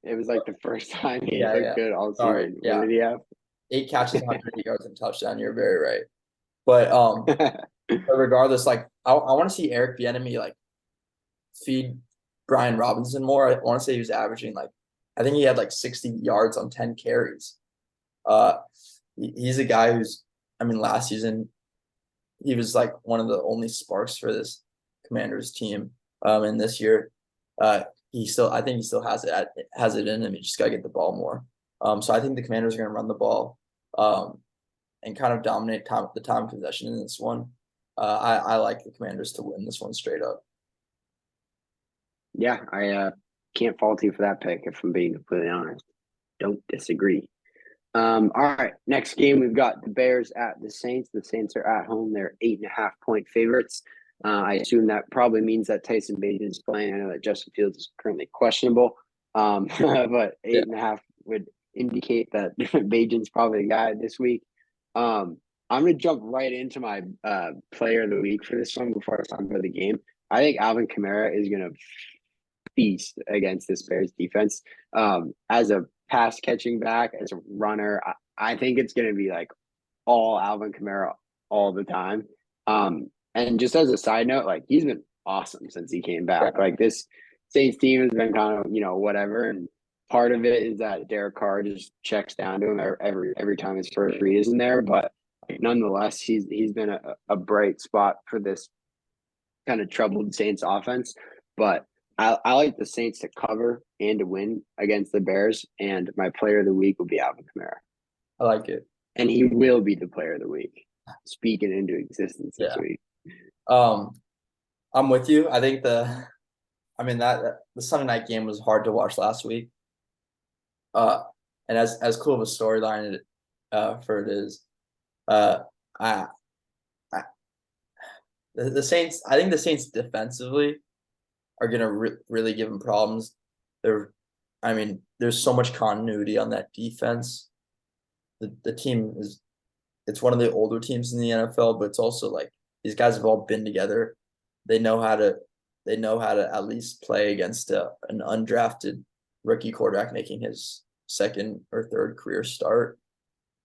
It was like the first time he yeah, looked yeah. good all Sorry, season. What yeah. did he have? 8 catches, 180 yards, and touchdown. You're very right. But regardless, like I want to see Eric Bieniemy like feed Brian Robinson more. I want to say he was averaging like, I think he had like 60 yards on 10 carries. Uh, he's a guy who's, I mean, last season he was like one of the only sparks for this Commanders team. And this year, I think he still has it in him. You just gotta get the ball more. So I think the Commanders are gonna run the ball, and kind of dominate the time possession in this one. I like the Commanders to win this one straight up. Yeah, I can't fault you for that pick if I'm being completely honest. Don't disagree. All right, next game we've got the Bears at the Saints. The Saints are at home. They're 8.5-point favorites. I assume that probably means that Tyson Bagent is playing. I know that Justin Fields is currently questionable. But Yeah. 8.5 would indicate that Bagent's probably the guy this week. I'm gonna jump right into my player of the week for this one before I talk about the game. I think Alvin Kamara is gonna feast against this Bears defense. As a pass catching back, as a runner, I think it's going to be like all Alvin Kamara all the time. And just as a side note, like he's been awesome since he came back. Like this Saints team has been kind of whatever, and part of it is that Derek Carr just checks down to him every time his first read isn't there, but nonetheless, he's been a bright spot for this kind of troubled Saints offense. But I like the Saints to cover and to win against the Bears, and my player of the week will be Alvin Kamara. I like it. And he will be the player of the week, speaking into existence this Yeah. week. I'm with you. I think I mean that the Sunday night game was hard to watch last week. And as cool of a storyline for it is, I, I the Saints. I think the Saints defensively are gonna really give them problems. I mean, there's so much continuity on that defense. The team it's one of the older teams in the NFL, but it's also like these guys have all been together. They know how to at least play against an undrafted rookie quarterback making his second or third career start.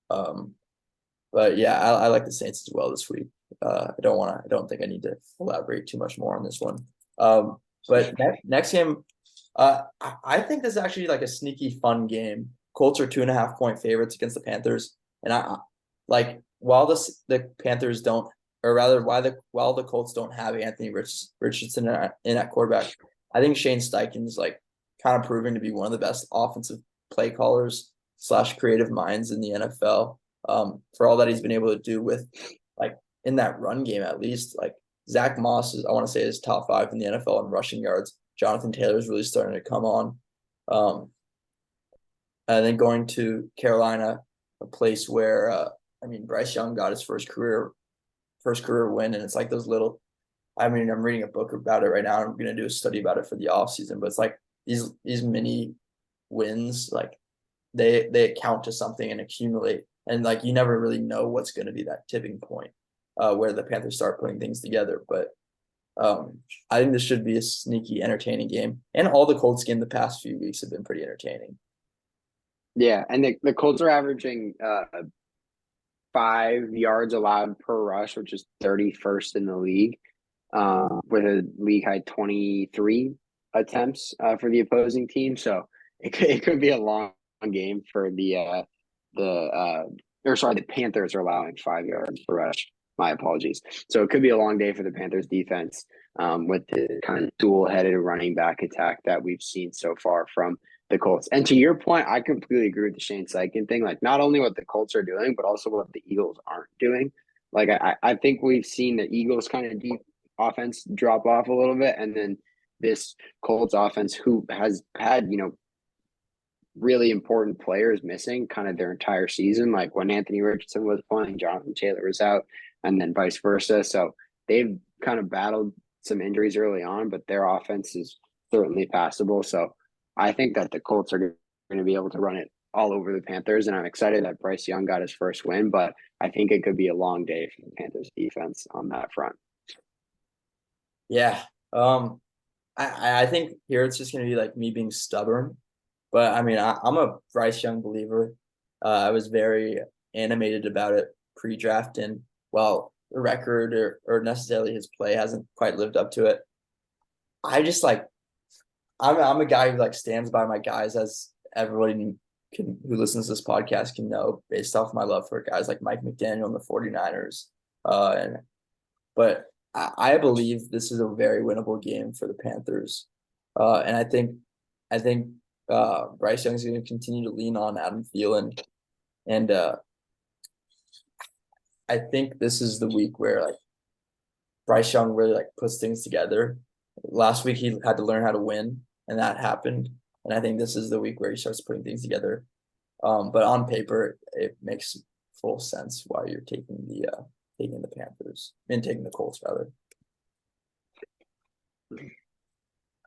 But yeah, I like the Saints as well this week. I don't think I need to elaborate too much more on this one. But next game, I think this is actually like a sneaky fun game. Colts are 2.5-point favorites against the Panthers, and I like while the Panthers don't, or rather, while the Colts don't have Anthony Richardson in at quarterback, I think Shane Steichen's like kind of proving to be one of the best offensive play callers / creative minds in the NFL. For all that he's been able to do with like in that run game, at least like Zach Moss I want to say is top 5 in the NFL in rushing yards. Jonathan Taylor is really starting to come on. And then going to Carolina, a place where I mean Bryce Young got his first career win, and it's like those little. I mean, I'm reading a book about it right now. I'm gonna do a study about it for the off season, but it's like these mini wins, like they account to something and accumulate, and like you never really know what's going to be that tipping point where the Panthers start putting things together. But I think this should be a sneaky, entertaining game, and all the Colts game the past few weeks have been pretty entertaining. Yeah, and the Colts are averaging 5 yards allowed per rush, which is 31st in the league, with a league high 23 attempts for the opposing team. So it could be a long game for the Panthers are allowing 5 yards per rush. My apologies. So it could be a long day for the Panthers defense with the kind of dual-headed running back attack that we've seen so far from the Colts. And to your point, I completely agree with the Shane Steichen thing. Like not only what the Colts are doing, but also what the Eagles aren't doing. Like I think we've seen the Eagles kind of deep offense drop off a little bit, and then this Colts offense, who has had really important players missing kind of their entire season. Like when Anthony Richardson was playing, Jonathan Taylor was out, and then vice versa. So they've kind of battled some injuries early on, but their offense is certainly passable. So I think that the Colts are going to be able to run it all over the Panthers, and I'm excited that Bryce Young got his first win, but I think it could be a long day for the Panthers defense on that front. Yeah. I think here it's just gonna be like me being stubborn. But I mean, I'm a Bryce Young believer. I was very animated about it pre-draft, and well, the record or necessarily his play hasn't quite lived up to it. I just like I'm a guy who like stands by my guys, as everybody who listens to this podcast can know, based off my love for guys like Mike McDaniel and the 49ers. And but I believe this is a very winnable game for the Panthers. And I think Bryce Young's going to continue to lean on Adam Thielen, and I think this is the week where like Bryce Young really like puts things together. Last week he had to learn how to win, and that happened. And I think this is the week where he starts putting things together. But on paper, it makes full sense why you're taking the Panthers and taking the Colts rather.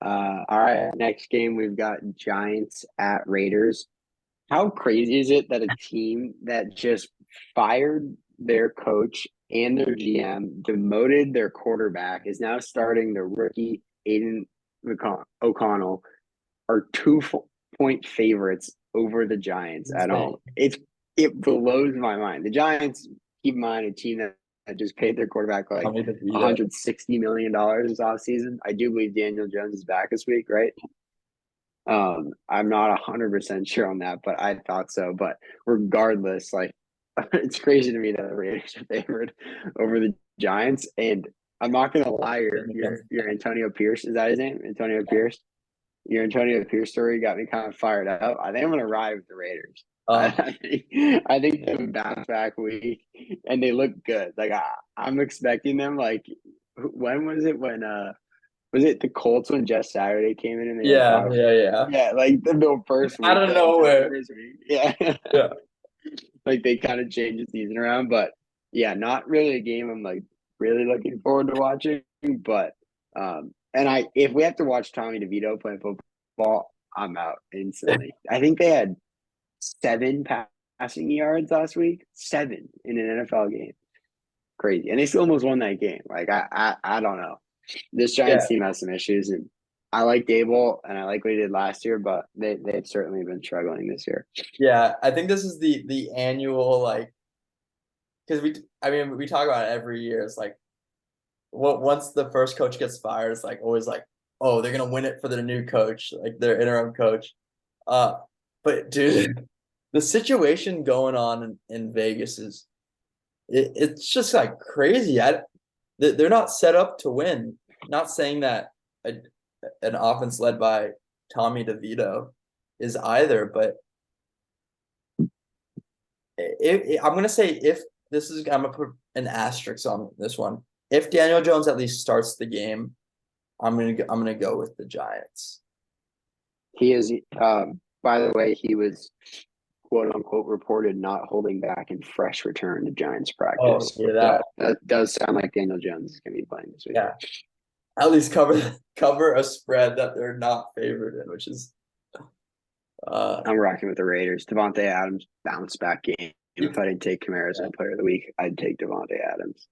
All right, next game we've got Giants at Raiders. How crazy is it that a team that just fired their coach and their GM, demoted their quarterback, is now starting the rookie Aiden O'Connell, are 2-point favorites over the Giants at home? It blows my mind. The Giants, keep in mind, a team that just paid their quarterback like $160 million this offseason. I do believe Daniel Jones is back this week, right? I'm not 100% sure on that, but I thought so. But regardless, like it's crazy to me that the Raiders are favored over the Giants. And I'm not gonna lie, your Antonio Pierce, is that his name? Antonio Pierce? Your Antonio Pierce story got me kind of fired up. I think I'm gonna ride with the Raiders. I think they have a bounce back week, and they look good. Like I'm expecting them. Like when was it? When was it the Colts when Jeff Saturday came in and they yeah, like the first week out of nowhere. Yeah. Yeah. Like they kind of changed the season around, but yeah, not really a game I'm like really looking forward to watching. But and if we have to watch Tommy DeVito play football, I'm out instantly. I think they had 7 passing yards last week, 7 in an NFL game. Crazy, and they still almost won that game. Like I don't know. This Giants team has some issues, and I like Dable and I like what he did last year, but they've certainly been struggling this year. Yeah, I think this is the annual like, because we talk about it every year. It's like once the first coach gets fired, it's like always like, oh, they're gonna win it for their new coach, like their interim coach. But dude, the situation going on in Vegas is it's just like crazy. They're not set up to win. Not saying that an offense led by Tommy DeVito is either, but I'm gonna say if this is, I'm gonna put an asterisk on this one. If Daniel Jones at least starts the game, I'm gonna go with the Giants. He is. By the way, he was quote unquote reported not holding back in fresh return to Giants practice. Oh, yeah, that does sound like Daniel Jones is gonna be playing this week. Yeah, at least cover a spread that they're not favored in, which is. I'm rocking with the Raiders. Davante Adams bounce back game. If I didn't take Kamara as my player of the week, I'd take Davante Adams.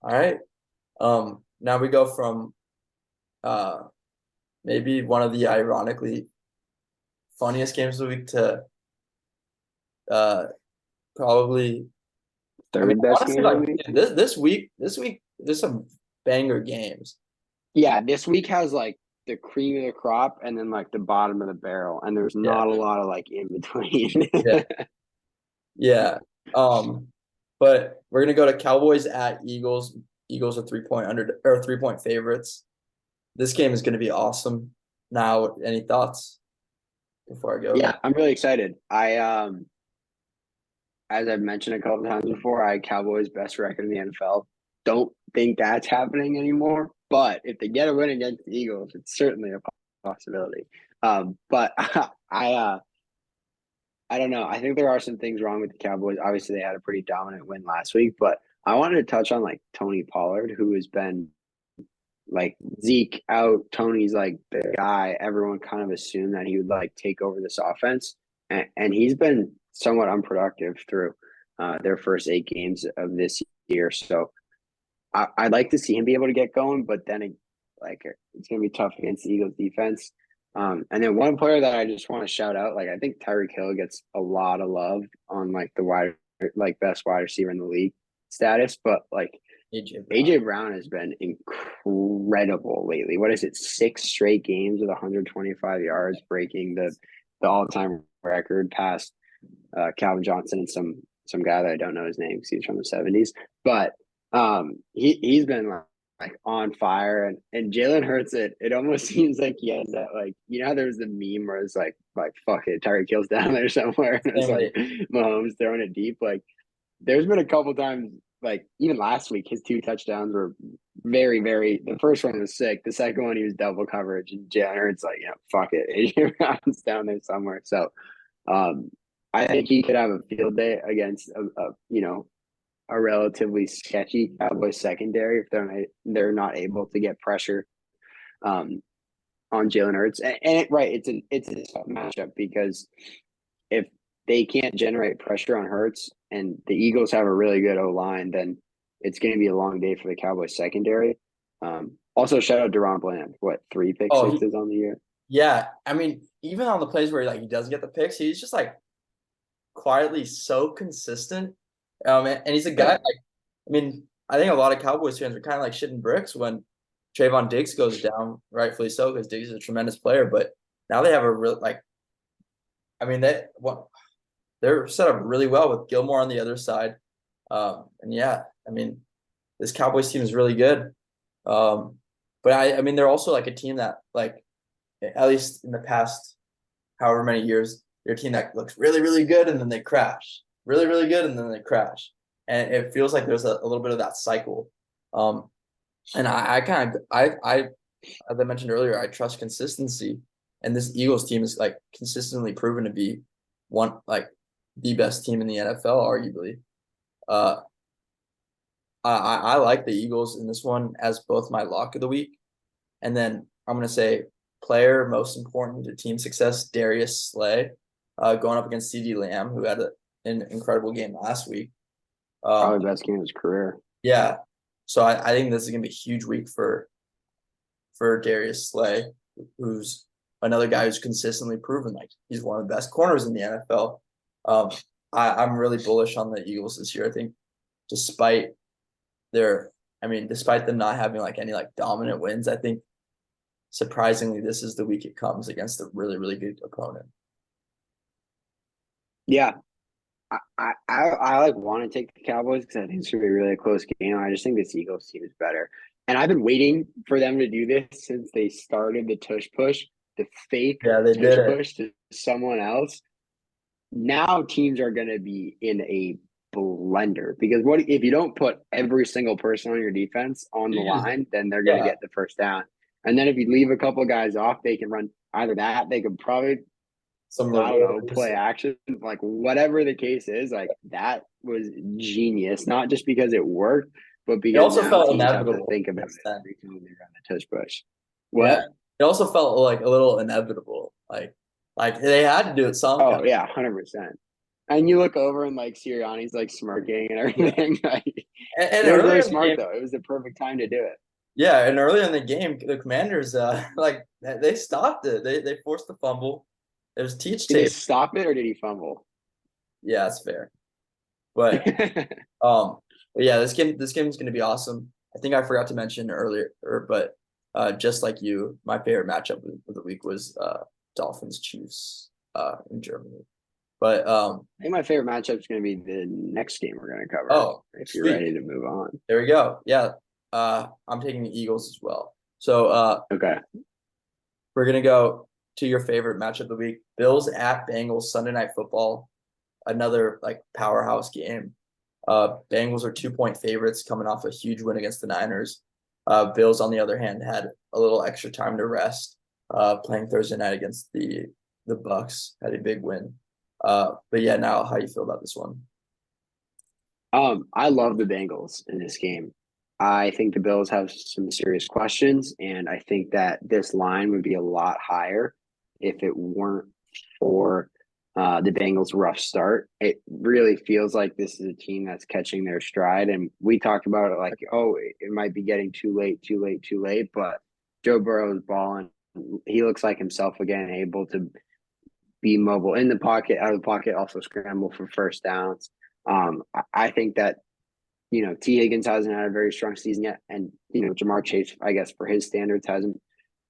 All right. Now we go from maybe one of the ironically funniest games of the week to probably third best game of the week. This week there's some banger games. Yeah, this week has like the cream of the crop and then like the bottom of the barrel, and there's not a lot of like in between. Yeah. But we're gonna go to Cowboys at Eagles. Eagles are 3-point favorites. This game is gonna be awesome. Now, any thoughts before I go? Yeah, I'm really excited. As I've mentioned a couple of times before, I had Cowboys' best record in the NFL. Don't think that's happening anymore, but if they get a win against the Eagles, it's certainly a possibility. But I don't know. I think there are some things wrong with the Cowboys. Obviously, they had a pretty dominant win last week, but I wanted to touch on like Tony Pollard, who has been like Zeke out, Tony's like the guy. Everyone kind of assumed that he would like take over this offense, and he's been somewhat unproductive through their first 8 games of this year. So I'd like to see him be able to get going, but then like it's gonna be tough against the Eagles defense. And then one player that I just want to shout out, like I think Tyreek Hill gets a lot of love on like the like best wide receiver in the league status, but like AJ Brown has been incredible lately. What is it? 6 straight games with 125 yards, breaking the all time record past Calvin Johnson and some guy that I don't know his name because he's from the 70s. But he's been like on fire, and Jalen Hurts, it almost seems like he has that, like, you know, there's the meme where it's like fuck it, Tyreek Hill's down there somewhere, and it's like Mahomes throwing it deep. Like there's been a couple times, like even last week, his 2 touchdowns were very, very. The first one was sick. The second one, he was double coverage, and Jalen Hurts like, yeah, fuck it, AJ Brown's down there somewhere. So, I think he could have a field day against a relatively sketchy Cowboys secondary if they're not able to get pressure on Jalen Hurts. It's a tough matchup because if they can't generate pressure on Hurts and the Eagles have a really good O line, then it's going to be a long day for the Cowboys secondary. Also, shout out Deron Bland. What, 3 pick sixes on the year? Yeah, I mean, even on the plays where like he does get the picks, he's just like quietly so consistent. And he's a guy like, I mean, I think a lot of Cowboys fans are kind of like shitting bricks when Trayvon Diggs goes down, rightfully so, because Diggs is a tremendous player. But now they have a real I mean, they're set up really well with Gilmore on the other side. And yeah, I mean, this Cowboys team is really good. But I mean, they're also like a team that like, at least in the past, however many years, they're a team that looks really, really good and then they crash. Really, really good and then they crash. And it feels like there's a little bit of that cycle. And I kind of, as I mentioned earlier, I trust consistency. And this Eagles team is like consistently proven to be the best team in the NFL, arguably. I like the Eagles in this one as both my lock of the week. And then I'm going to say player most important to team success, Darius Slay, going up against CeeDee Lamb, who had an incredible game last week. Probably the best game of his career. Yeah. So I think this is going to be a huge week for Darius Slay, who's another guy who's consistently proven like he's one of the best corners in the NFL. I'm really bullish on the Eagles this year. I think despite them not having like any like dominant wins, I think surprisingly this is the week it comes against a really, really good opponent. Yeah. I like want to take the Cowboys because I think it's gonna be a really close game. I just think this Eagles team is better. And I've been waiting for them to do this since they started the tush push, the fake tush push to someone else. Now teams are gonna be in a blender because what if you don't put every single person on your defense on the line, then they're gonna get the first down. And then if you leave a couple guys off, they can run either that, they could probably play action, like whatever the case is, like that was genius. Not just because it worked, but because it also felt inevitable. To think about it every time they run the tush push. What? Yeah. It also felt like a little inevitable, like they had to do it somehow. Oh yeah, 100%. And you look over and like Sirianni's like smirking and everything. Yeah. And it was very smart though. It was the perfect time to do it. Yeah, and early in the game, the Commanders like they stopped it. They forced the fumble. It was teach tape. Did he stop it or did he fumble? Yeah, that's fair. But yeah, this game is going to be awesome. I think I forgot to mention earlier, but just like you, my favorite matchup of the week was Dolphins Chiefs in Germany. But I think my favorite matchup is going to be the next game we're going to cover. Oh, if you're ready to move on. There we go. Yeah, I'm taking the Eagles as well. So okay, we're going to go to your favorite matchup of the week. Bills at Bengals, Sunday Night Football. Another like powerhouse game. Bengals are 2-point favorites coming off a huge win against the Niners. Bills, on the other hand, had a little extra time to rest, playing Thursday night against the Bucks, had a big win. But yeah, now how you feel about this one? I love the Bengals in this game. I think the Bills have some serious questions, and I think that this line would be a lot higher if it weren't for the Bengals' rough start. It really feels like this is a team that's catching their stride, and we talked about it like, oh, it might be getting too late, too late, too late. But Joe Burrow's balling. He looks like himself again, able to be mobile in the pocket, out of the pocket, also scramble for first downs. I think that T. Higgins hasn't had a very strong season yet, and Jamar Chase, I guess for his standards, hasn't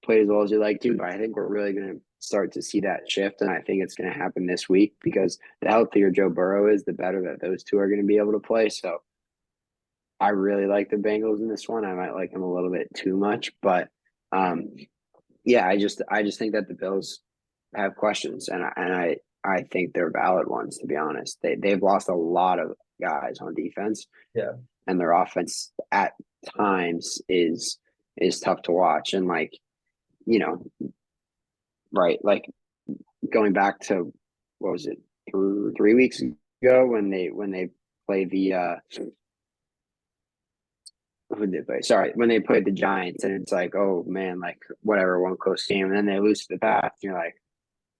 played as well as you like to. But I think we're really going to start to see that shift, and I think it's going to happen this week because the healthier Joe Burrow is, the better that those two are going to be able to play. So I really like the Bengals in this one. I might like them a little bit too much, but yeah, I just think that the Bills have questions, and I think they're valid ones. To be honest, they've lost a lot of guys on defense, Yeah. and their offense at times is tough to watch. And like, you know, right, like going back to what was it, 3 weeks ago when they played the who did they play? Sorry, when they played the Giants, and it's like, oh man, like whatever, one close game, and then they lose to the Pats. And you're like,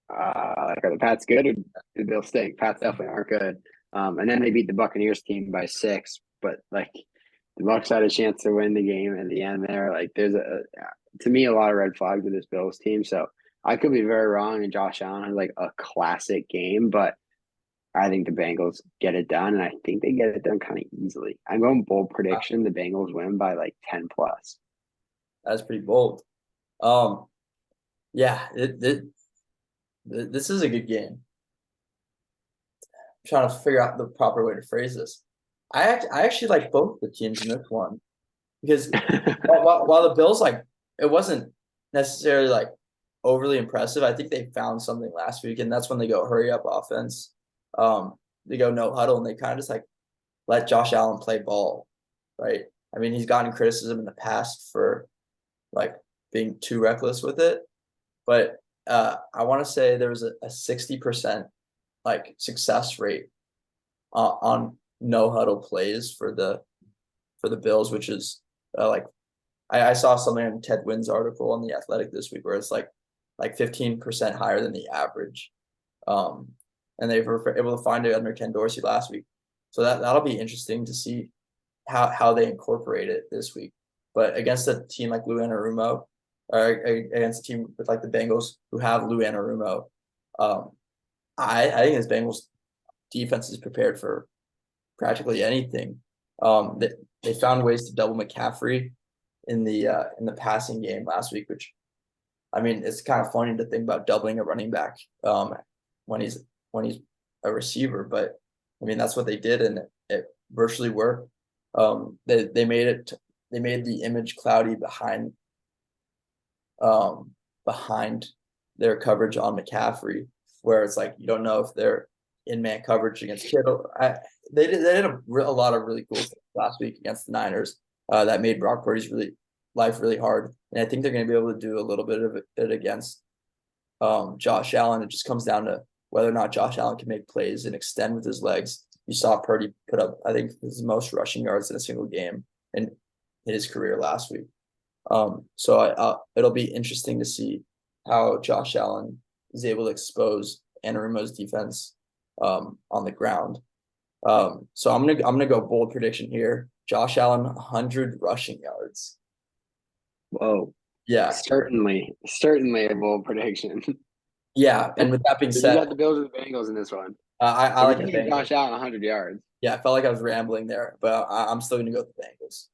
are the Pats good or did they stink? Pats definitely aren't good. And then they beat the Buccaneers team by 6, but like the Bucs had a chance to win the game at the end there. Like there's to me, a lot of red flags with this Bills team. So I could be very wrong, and Josh Allen had like a classic game, but I think the Bengals get it done, and I think they get it done kind of easily. I'm going bold prediction: the Bengals win by like 10 plus. That's pretty bold. Um, yeah, this is a good game. I'm trying to figure out the proper way to phrase this. I actually like both the teams in this one because while the Bills, like, it wasn't necessarily like overly impressive. I think they found something last week, and that's when they go hurry up offense. They go no huddle, and they kind of just like let Josh Allen play ball, right? I mean, he's gotten criticism in the past for like being too reckless with it, but I want to say there was a 60% like success rate on no huddle plays for the Bills, which is like I saw something in Ted Wynn's article on the Athletic this week where it's like 15% higher than the average. And they were able to find it under Ken Dorsey last week. So that'll be interesting to see how they incorporate it this week. But against a team like Lou Anarumo, or against a team with like the Bengals who have Lou Anarumo, I think this Bengals defense is prepared for practically anything. They found ways to double McCaffrey in the passing game last week, which I mean it's kind of funny to think about doubling a running back when he's a receiver, but I mean that's what they did, and it virtually worked. They made the image cloudy behind their coverage on McCaffrey, where it's like you don't know if they're in man coverage against Kittle. They did a lot of really cool stuff last week against the Niners that made Brock Purdy's life really hard, and I think they're going to be able to do a little bit of it against Josh Allen. It just comes down to whether or not Josh Allen can make plays and extend with his legs. You saw Purdy put up, I think, his most rushing yards in a single game in his career last week. So it'll be interesting to see how Josh Allen is able to expose Anarumo's defense on the ground. So I'm gonna go bold prediction here. Josh Allen 100 rushing yards. Whoa. Yeah. Certainly a bold prediction. Yeah, and with that being So you said, got the Bills or the Bengals in this one. I like the Bengals. Josh Allen 100 yards. Yeah, I felt like I was rambling there, but I'm still gonna go with the Bengals.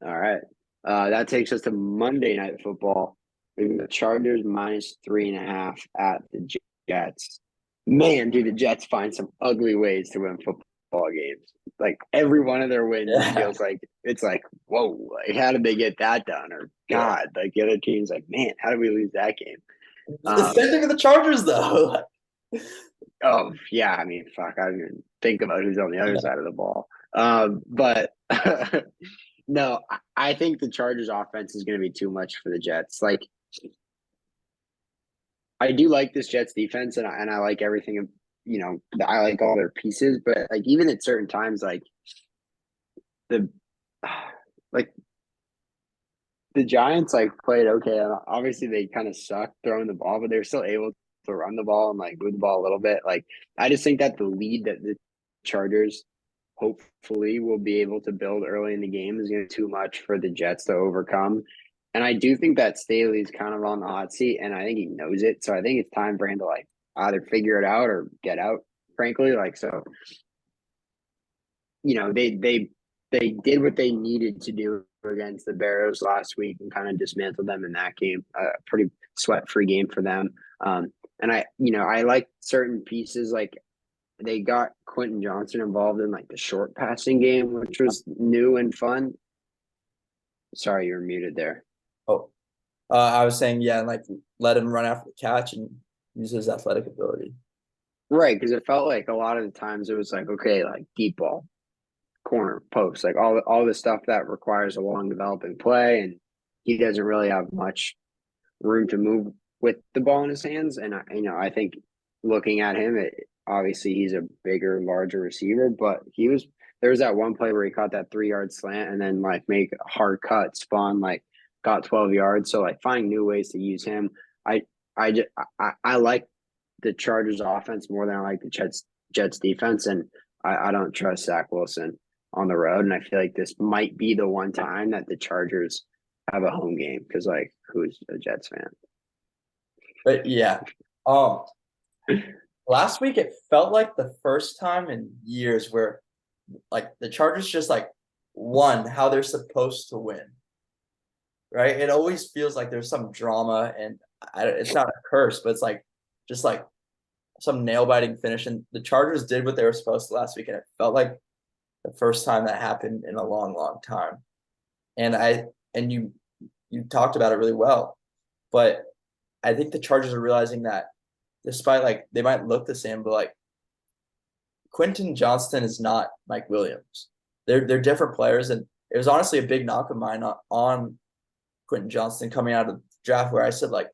All right. That takes us to Monday Night Football. We got the Chargers -3.5 at the Jets. Man, do the Jets find some ugly ways to win football games. Like every one of their wins feels like it's like, whoa, like how did they get that done? Or God, like the other team's like, man, how did we lose that game? The same thing with the Chargers, though. Oh yeah, I mean, fuck, I didn't even think about who's on the other side of the ball. But no, I think the Chargers offense is going to be too much for the Jets. Like, I do like this Jets defense, and I like everything I like all their pieces, but like even at certain times, like the like the Giants like played okay. And obviously, they kind of sucked throwing the ball, but they were still able to run the ball and like move the ball a little bit. Like I just think that the lead that the Chargers hopefully will be able to build early in the game is going to be too much for the Jets to overcome. And I do think that Staley's kind of on the hot seat, and I think he knows it. So I think it's time for him to like either figure it out or get out. Frankly, like so, they did what they needed to do against the Bears last week and kind of dismantled them in that game. A pretty sweat free game for them. And I like certain pieces like they got Quentin Johnson involved in like the short passing game, which was new and fun. Sorry, you were muted there. Oh, I was saying, yeah, like let him run after the catch and use his athletic ability. Right, because it felt like a lot of the times it was like, okay, like deep ball, corner, post, like all the stuff that requires a long developing play, and he doesn't really have much room to move with the ball in his hands. And I think looking at him, obviously he's a bigger, larger receiver, but there was that one play where he caught that 3 yard slant and then like make a hard cut, spawn like got 12 yards. So like finding new ways to use him. I I just I like the Chargers offense more than I like the Jets defense, and I don't trust Zach Wilson on the road. And I feel like this might be the one time that the Chargers have a home game because like who's a Jets fan? But yeah, um, last week it felt like the first time in years where like the Chargers just like won how they're supposed to win. Right? It always feels like there's some drama, and it's not a curse, but it's like just like some nail biting finish. And the Chargers did what they were supposed to last week, and it felt like the first time that happened in a long, long time. And you talked about it really well, but I think the Chargers are realizing that despite like they might look the same, but like Quentin Johnston is not Mike Williams. They're different players, and it was honestly a big knock of mine on Quentin Johnston coming out of the draft, where I said like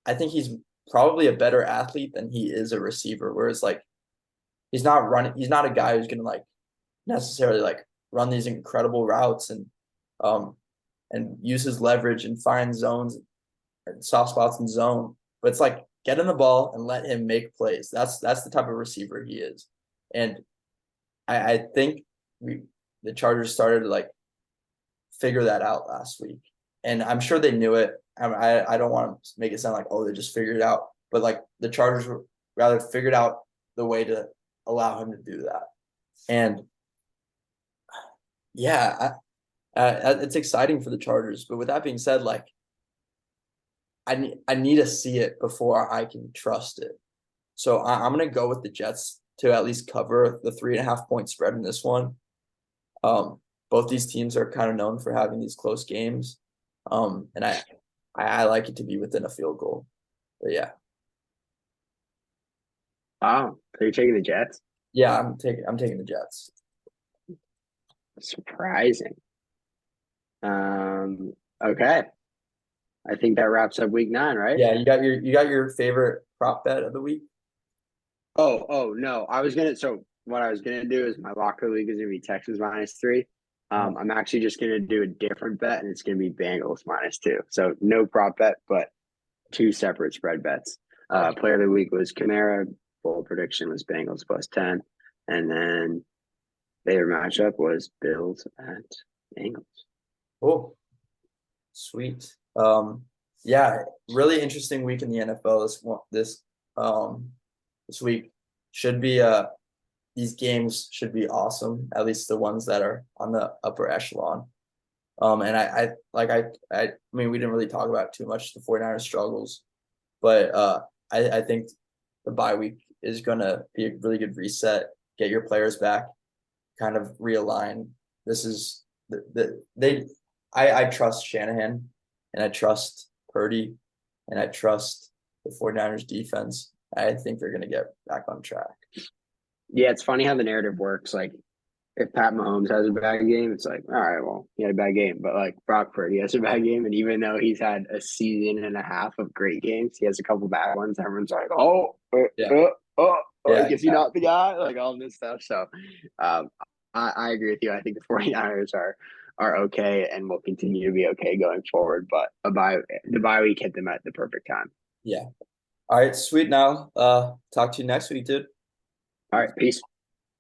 I think he's probably a better athlete than he is a receiver. Whereas like he's not a guy who's gonna like necessarily like run these incredible routes um and use his leverage and find zones and soft spots in zone. But it's like get him the ball and let him make plays. That's the type of receiver he is. And I think the Chargers started to like figure that out last week. And I'm sure they knew it. I don't want to make it sound like, oh, they just figured it out. But like the Chargers rather figured out the way to allow him to do that. And yeah, it's exciting for the Chargers. But with that being said, like I need to see it before I can trust it. So I'm gonna go with the Jets to at least cover the 3.5 point spread in this one. Both these teams are kind of known for having these close games. And I like it to be within a field goal. But yeah. Wow, so you're taking the Jets? Yeah, I'm taking the Jets. Surprising. Okay. I think that wraps up week 9, right? Yeah, you got your favorite prop bet of the week? Oh no. What I was gonna do is my locker league is gonna be Texans -3. I'm actually just gonna do a different bet, and it's gonna be Bengals -2. So no prop bet, but 2 separate spread bets. Player of the week was Kamara. Full prediction was Bengals +10, and then their matchup was Bills at Bengals. Cool. Sweet. Yeah, really interesting week in the NFL this week. Should be these games should be awesome, at least the ones that are on the upper echelon. And I mean we didn't really talk about too much the 49ers struggles, but I think the bye week is gonna be a really good reset, get your players back, kind of realign. This is I trust Shanahan, and I trust Purdy, and I trust the 49ers defense. I think they're gonna get back on track. Yeah, it's funny how the narrative works. Like, if Pat Mahomes has a bad game, it's like, all right, well, he had a bad game. But like Brock Purdy has a bad game, and even though he's had a season and a half of great games, he has a couple bad ones. Everyone's like, oh, Yeah. oh, Yeah, like, is he not the guy? Like all this stuff. So, um, I agree with you. I think the 49ers are okay and will continue to be okay going forward. But the bye week hit them at the perfect time. yeah. All right, sweet. Now, talk to you next week, dude. All right, peace.